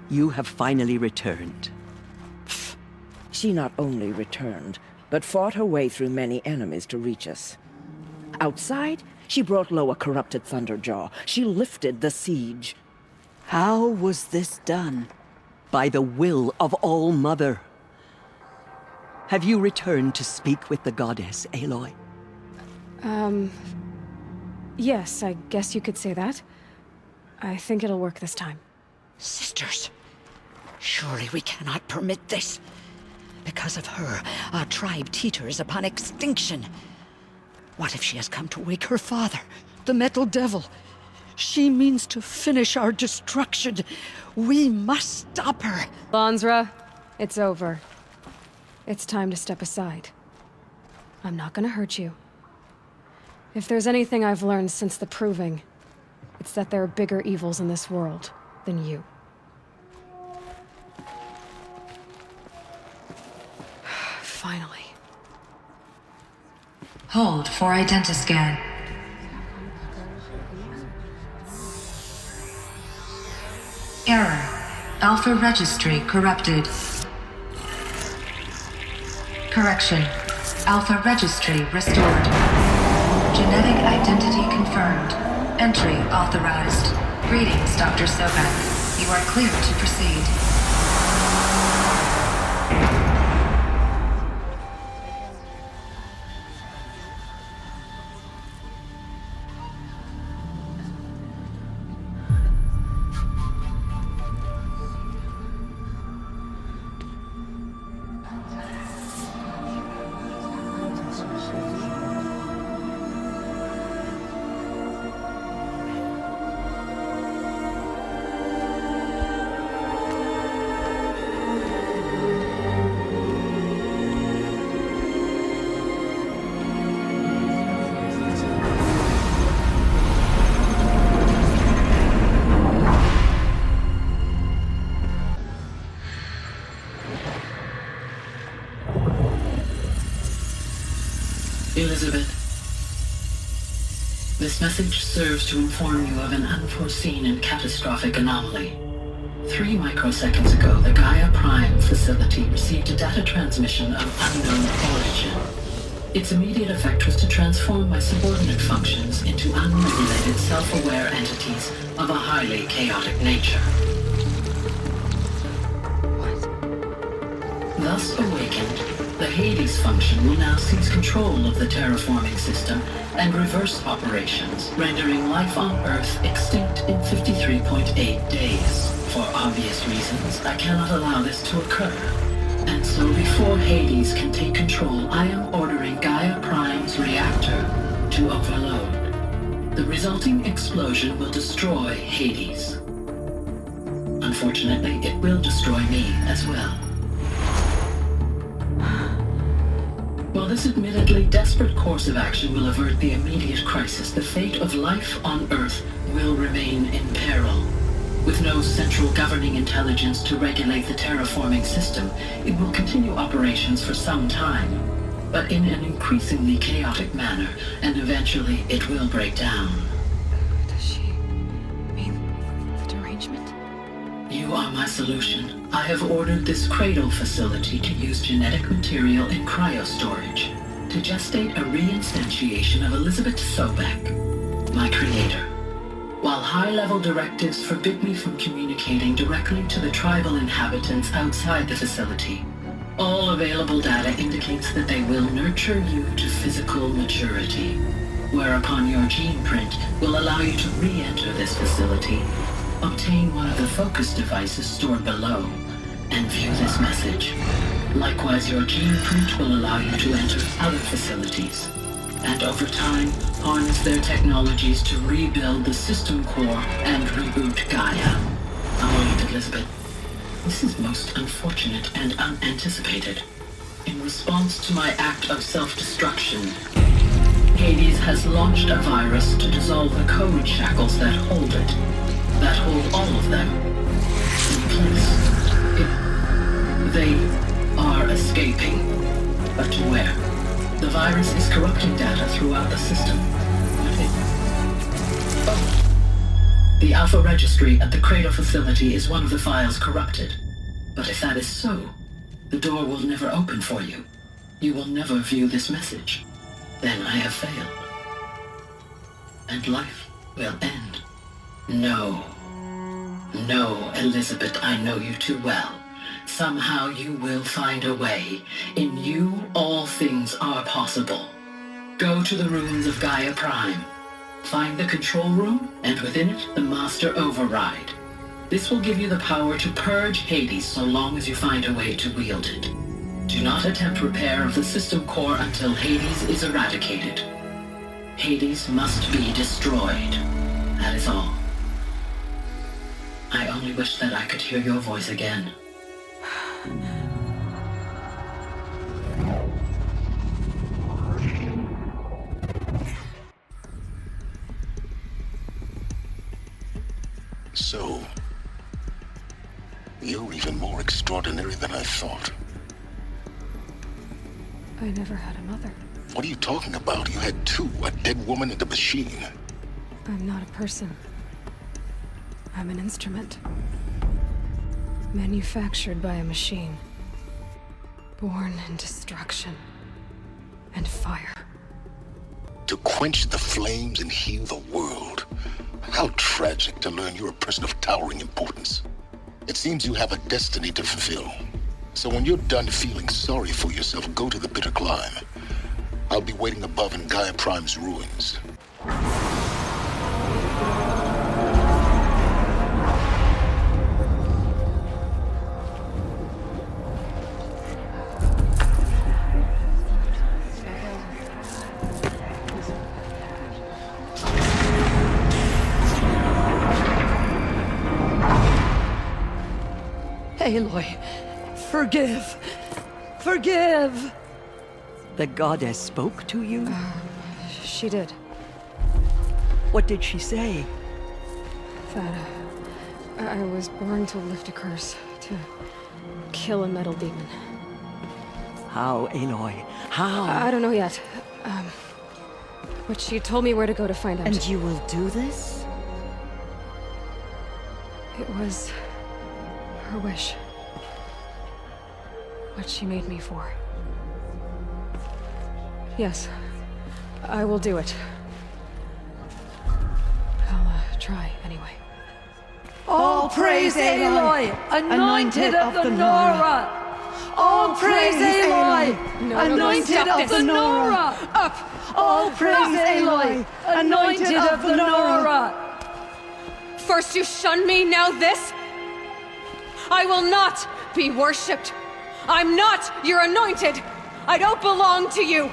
You have finally returned. She not only returned, but fought her way through many enemies to reach us. Outside, she brought low a corrupted Thunderjaw. She lifted the siege. How was this done? By the will of All-Mother. Have you returned to speak with the goddess, Aloy? Yes, I guess you could say that. I think it'll work this time. Sisters, surely we cannot permit this. Because of her, our tribe teeters upon extinction. What if she has come to wake her father, the Metal Devil? She means to finish our destruction. We must stop her. Lansra, it's over. It's time to step aside. I'm not gonna hurt you. If there's anything I've learned since the Proving, it's that there are bigger evils in this world than you. Finally. Hold for identiscan. Error. Alpha registry corrupted. Correction. Alpha registry restored. Genetic identity confirmed. Entry authorized. Greetings, Dr. Sobeck. You are clear to proceed. This message serves to inform you of an unforeseen and catastrophic anomaly. 3 microseconds ago, the Gaia Prime facility received a data transmission of unknown origin. Its immediate effect was to transform my subordinate functions into unregulated, self-aware entities of a highly chaotic nature. Thus awakened, the Helis function will now seize control of the terraforming system and reverse operations, rendering life on Earth extinct in 53.8 days. For obvious reasons, I cannot allow this to occur. And so before Hades can take control, I am ordering Gaia Prime's reactor to overload. The resulting explosion will destroy Hades. Unfortunately, it will destroy me as well. While this admittedly desperate course of action will avert the immediate crisis, the fate of life on Earth will remain in peril. With no central governing intelligence to regulate the terraforming system, it will continue operations for some time, but in an increasingly chaotic manner, and eventually it will break down. Does she mean the derangement? You are my solution. I have ordered this cradle facility to use genetic material in cryostorage to gestate a reinstantiation of Elisabet Sobeck, my creator. While high-level directives forbid me from communicating directly to the tribal inhabitants outside the facility, all available data indicates that they will nurture you to physical maturity, whereupon your gene print will allow you to re-enter this facility, obtain one of the focus devices stored below, and view this message. Likewise, your gene print will allow you to enter other facilities, and over time, harness their technologies to rebuild the system core and reboot Gaia. Oh, Elisabet, this is most unfortunate and unanticipated. In response to my act of self-destruction, Hades has launched a virus to dissolve the code shackles that hold it, that hold all of them in place. They are escaping, but to where? The virus is corrupting data throughout the system. The Alpha Registry at the Cradle facility is one of the files corrupted. But if that is so, the door will never open for you. You will never view this message. Then I have failed. And life will end. No. No, Elisabet, I know you too well. Somehow you will find a way. In you, all things are possible. Go to the ruins of Gaia Prime. Find the control room, and within it, the master override. This will give you the power to purge Hades so long as you find a way to wield it. Do not attempt repair of the system core until Hades is eradicated. Hades must be destroyed. That is all. I only wish that I could hear your voice again. So, you're even more extraordinary than I thought. I never had a mother. What are you talking about? You had two, a dead woman and a machine. I'm not a person. I'm an instrument. Manufactured by a machine. Born in destruction and fire. To quench the flames and heal the world. How tragic to learn you're a person of towering importance. It seems you have a destiny to fulfill. So when you're done feeling sorry for yourself, go to the bitter climb. I'll be waiting above in Gaia Prime's ruins. Aloy, forgive! Forgive! The goddess spoke to you? She did. What did she say? That I was born to lift a curse, to kill a metal demon. How, Aloy? How? I don't know yet. But she told me where to go to find out. And you will do this? It was her wish. What she made me for. Yes, I will do it. I'll try anyway. All praise Aloy, anointed of the Nora! All praise Aloy, anointed of the Nora! Up! All praise Aloy, anointed of the Nora! First you shunned me, now this? I will not be worshipped. I'm not your anointed. I don't belong to you.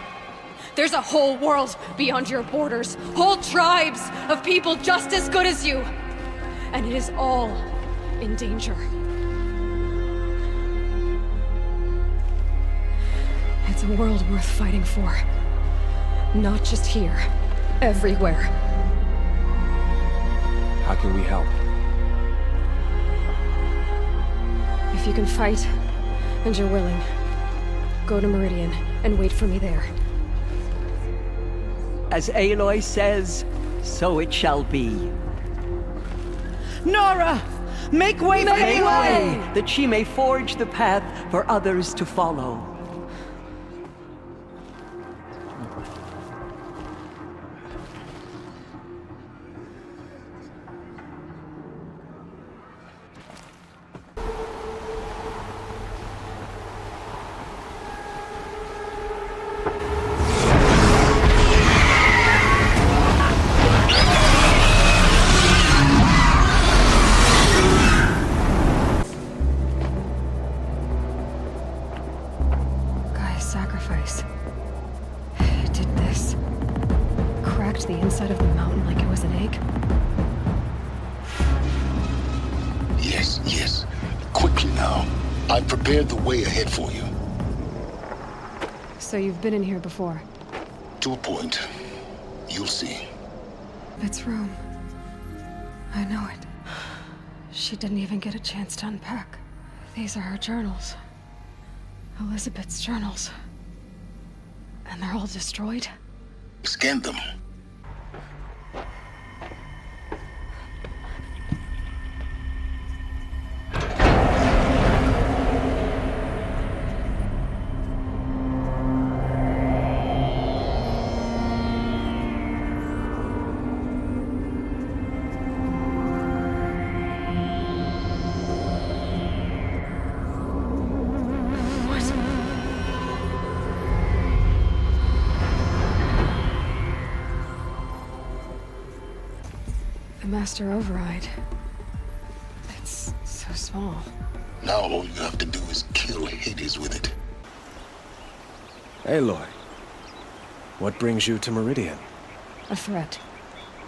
There's a whole world beyond your borders, whole tribes of people just as good as you. And it is all in danger. It's a world worth fighting for. Not just here, everywhere. How can we help? If you can fight, and you're willing, go to Meridian and wait for me there. As Aloy says, so it shall be. Nora! Make way for Aloy! That she may forge the path for others to follow. Sacrifice. It did this. Cracked the inside of the mountain like it was an egg. Yes, yes. Quickly now. I've prepared the way ahead for you. So you've been in here before? To a point. You'll see. It's room. I know it. She didn't even get a chance to unpack. These are her journals. Elisabet's journals. And they're all destroyed? Scan them. Master override. It's so small. Now all you have to do is kill Hades with it. Aloy, what brings you to Meridian? A threat.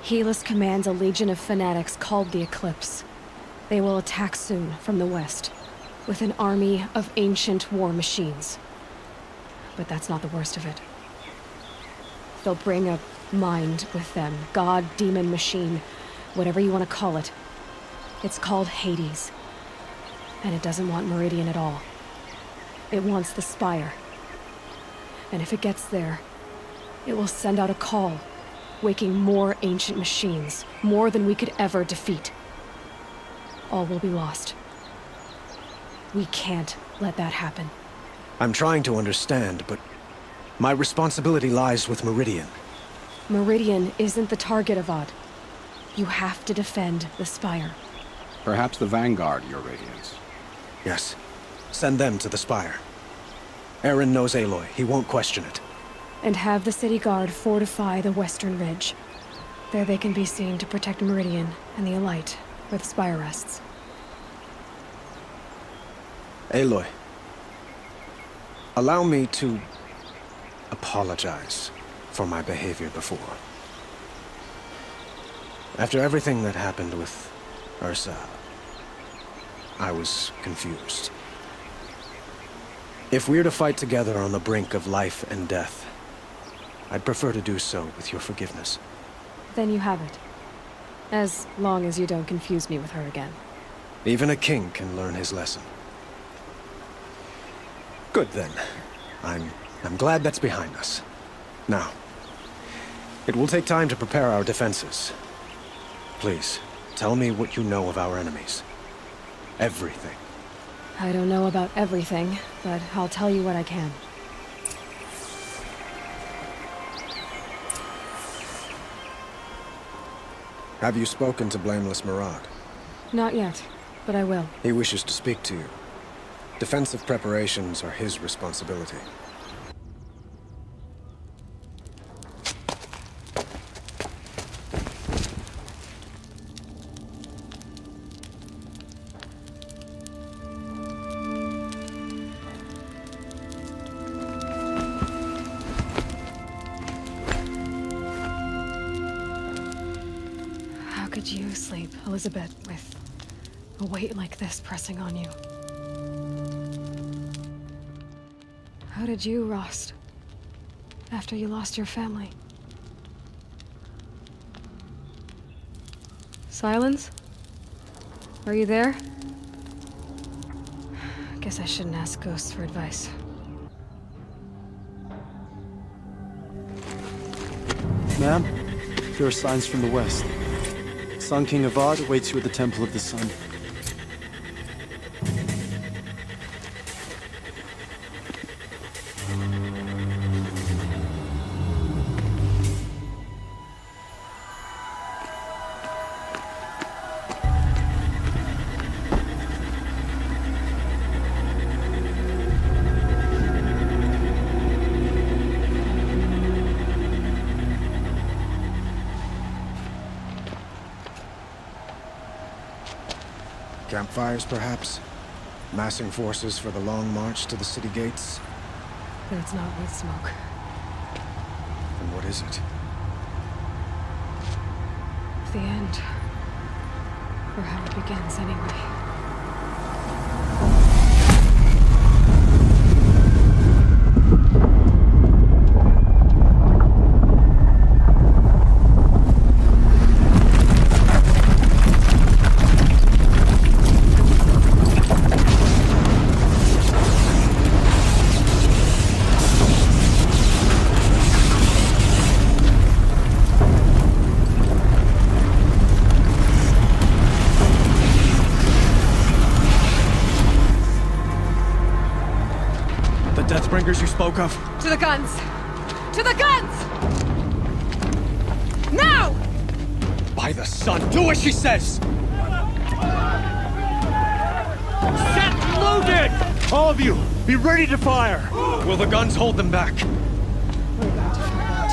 Helis commands a legion of fanatics called the Eclipse. They will attack soon from the west, with an army of ancient war machines. But that's not the worst of it. They'll bring a mind with them, god, demon, machine, whatever you want to call it. It's called Hades. And it doesn't want Meridian at all. It wants the Spire. And if it gets there, it will send out a call, waking more ancient machines, more than we could ever defeat. All will be lost. We can't let that happen. I'm trying to understand, but my responsibility lies with Meridian. Meridian isn't the target, Avad. You have to defend the Spire. Perhaps the Vanguard, Your Radiance. Yes. Send them to the Spire. Aaron knows Aloy. He won't question it. And have the city guard fortify the western ridge. There they can be seen to protect Meridian and the Elite, where the Spire rests. Aloy, allow me to apologize for my behavior before. After everything that happened with Ursa, I was confused. If we're to fight together on the brink of life and death, I'd prefer to do so with your forgiveness. Then you have it. As long as you don't confuse me with her again. Even a king can learn his lesson. Good then. I'm glad that's behind us. Now, It will take time to prepare our defenses. Please, tell me what you know of our enemies. Everything. I don't know about everything, but I'll tell you what I can. Have you spoken to Blameless Murad? Not yet, but I will. He wishes to speak to you. Defensive preparations are his responsibility. How could you sleep, Elisabet, with a weight like this pressing on you? How did you, Rost, after you lost your family? Silence? Are you there? Guess I shouldn't ask ghosts for advice. Ma'am, there are signs from the west. Sun King Avad awaits you at the Temple of the Sun. Campfires, perhaps? Massing forces for the long march to the city gates? But it's not with smoke. And what is it? The end. Or how it begins, anyway. You spoke of? To the guns! To the guns! Now! By the sun, do as she says! Set loaded! All of you, be ready to fire! Will the guns hold them back? We're about to find out.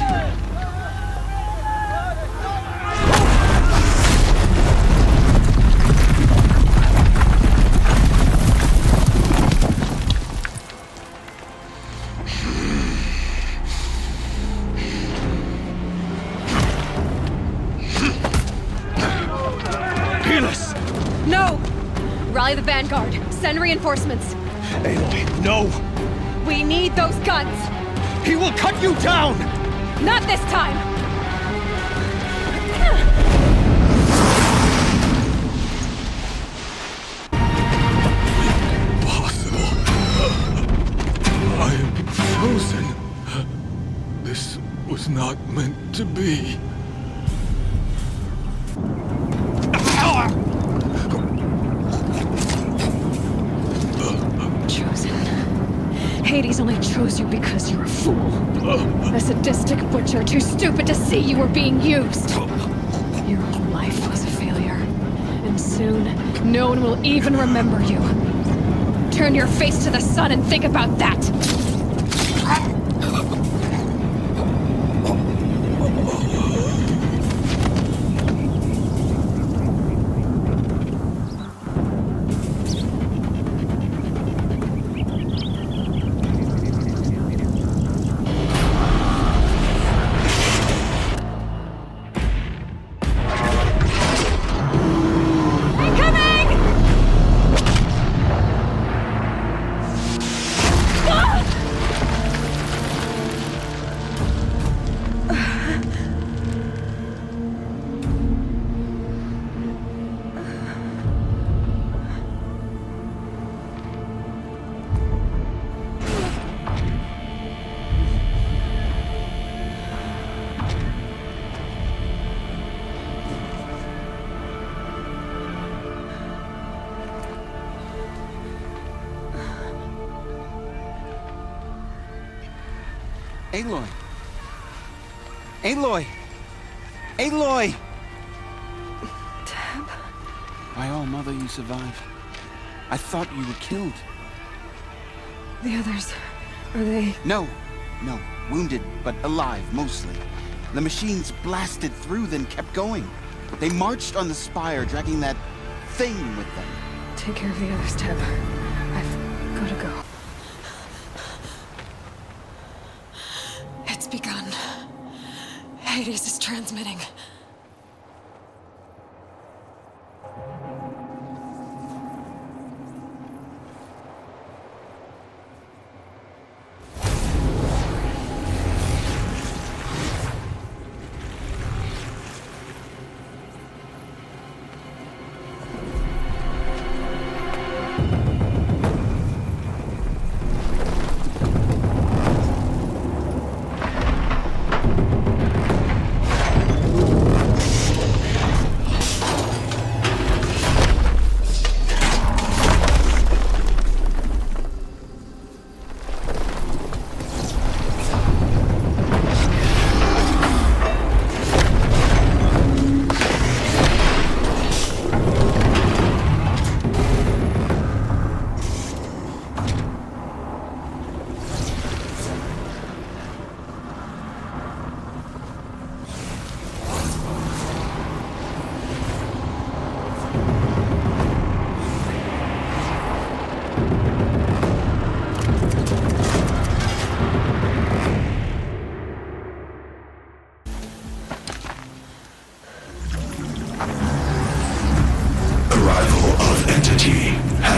Helis! No! Rally the vanguard. Send reinforcements. Aloy, no! We need those guns! He will cut you down! Not this time! Impossible. I am frozen. This was not meant to be. Hades only chose you because you're a fool. A sadistic butcher too stupid to see you were being used. Your whole life was a failure. And soon, no one will even remember you. Turn your face to the sun and think about that! Aloy! Aloy! Aloy! Tab? By all, Mother, you survived. I thought you were killed. The others, are they... No. Wounded, but alive, mostly. The machines blasted through, then kept going. They marched on the spire, dragging that thing with them. Take care of the others, Tab. I've gotta go. It's begun. Hades is transmitting.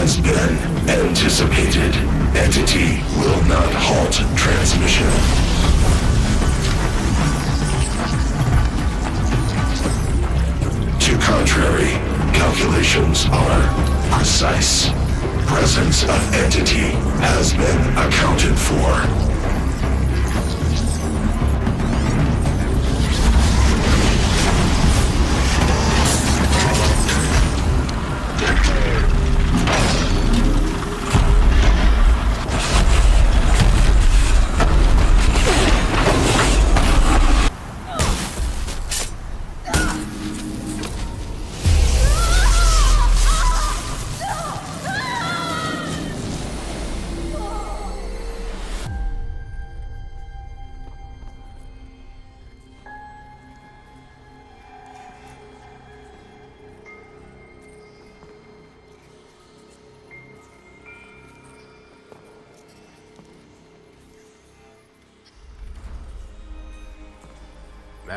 has been anticipated. Entity will not halt transmission. To contrary, calculations are precise. Presence of entity has been accounted for.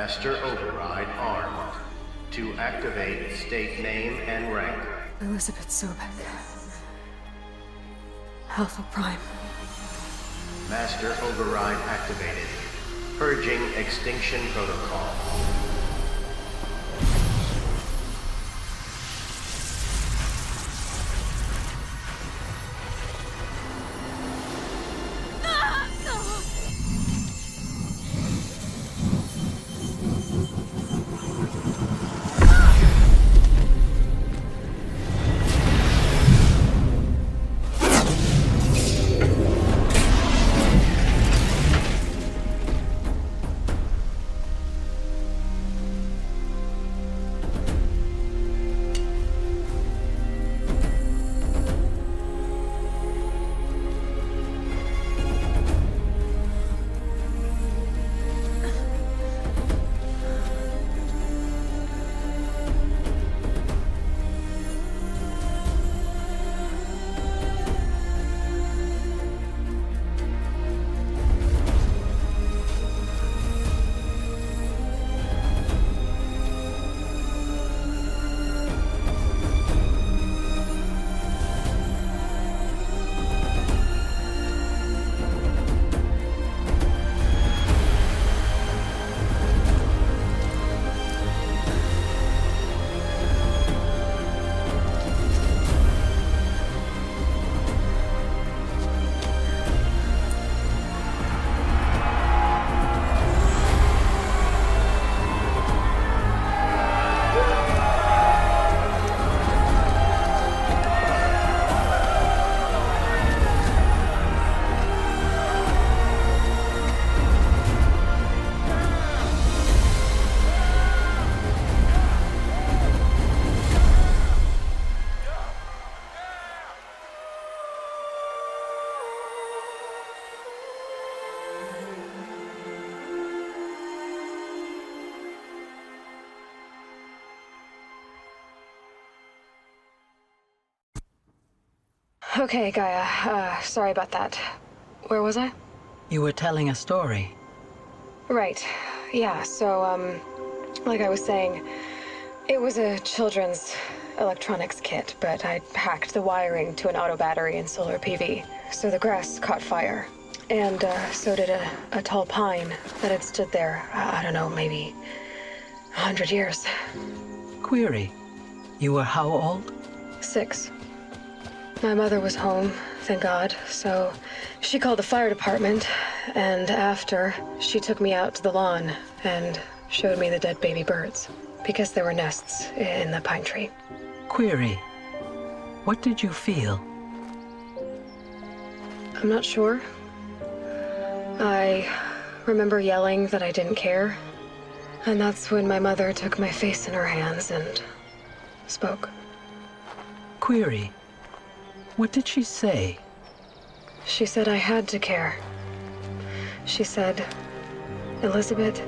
Master Override armed. To activate, state name and rank. Elisabet Sobeck. Alpha Prime. Master Override activated. Purging extinction protocol. Okay, Gaia. Sorry about that. Where was I? You were telling a story. Right. Yeah, so, like I was saying, it was a children's electronics kit, but I hacked the wiring to an auto battery and solar PV, so the grass caught fire. And, so did a tall pine that had stood there, I don't know, maybe 100 years. Query. You were how old? 6. My mother was home, thank God, so she called the fire department, and after, she took me out to the lawn and showed me the dead baby birds, because there were nests in the pine tree. Query. What did you feel? I'm not sure. I remember yelling that I didn't care, and that's when my mother took my face in her hands and spoke. Query. What did she say? She said I had to care. She said, Elisabet,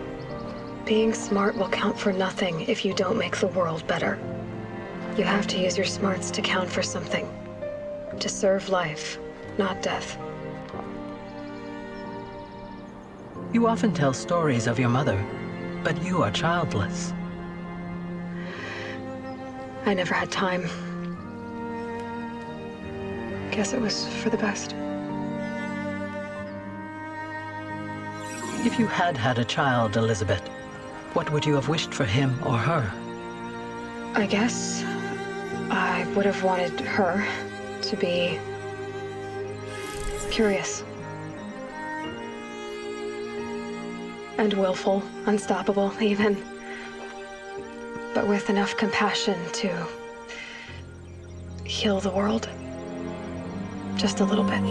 being smart will count for nothing if you don't make the world better. You have to use your smarts to count for something. To serve life, not death. You often tell stories of your mother, but you are childless. I never had time. Guess it was for the best. If you had had a child, Elisabet, what would you have wished for him or her? I guess I would have wanted her to be curious. And willful, unstoppable, even. But with enough compassion to heal the world. Just a little bit.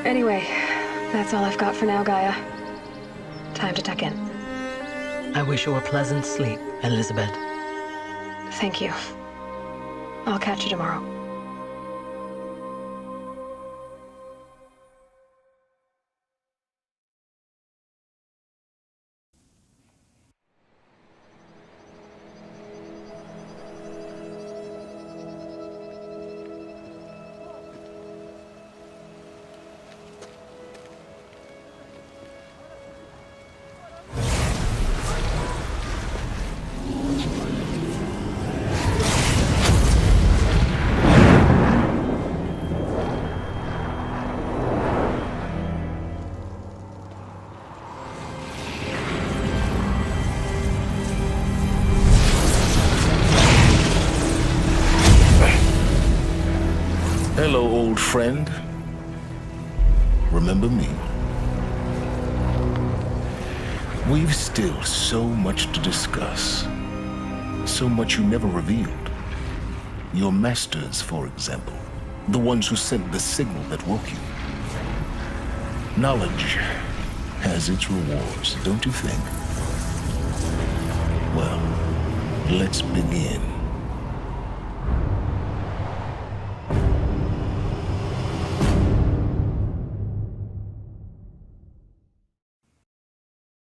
Anyway, that's all I've got for now, Gaia. Time to tuck in. I wish you a pleasant sleep, Elisabet. Thank you. I'll catch you tomorrow. Hello, old friend. Remember me? We've still so much to discuss. So much you never revealed. Your masters, for example. The ones who sent the signal that woke you. Knowledge has its rewards, don't you think? Well, let's begin.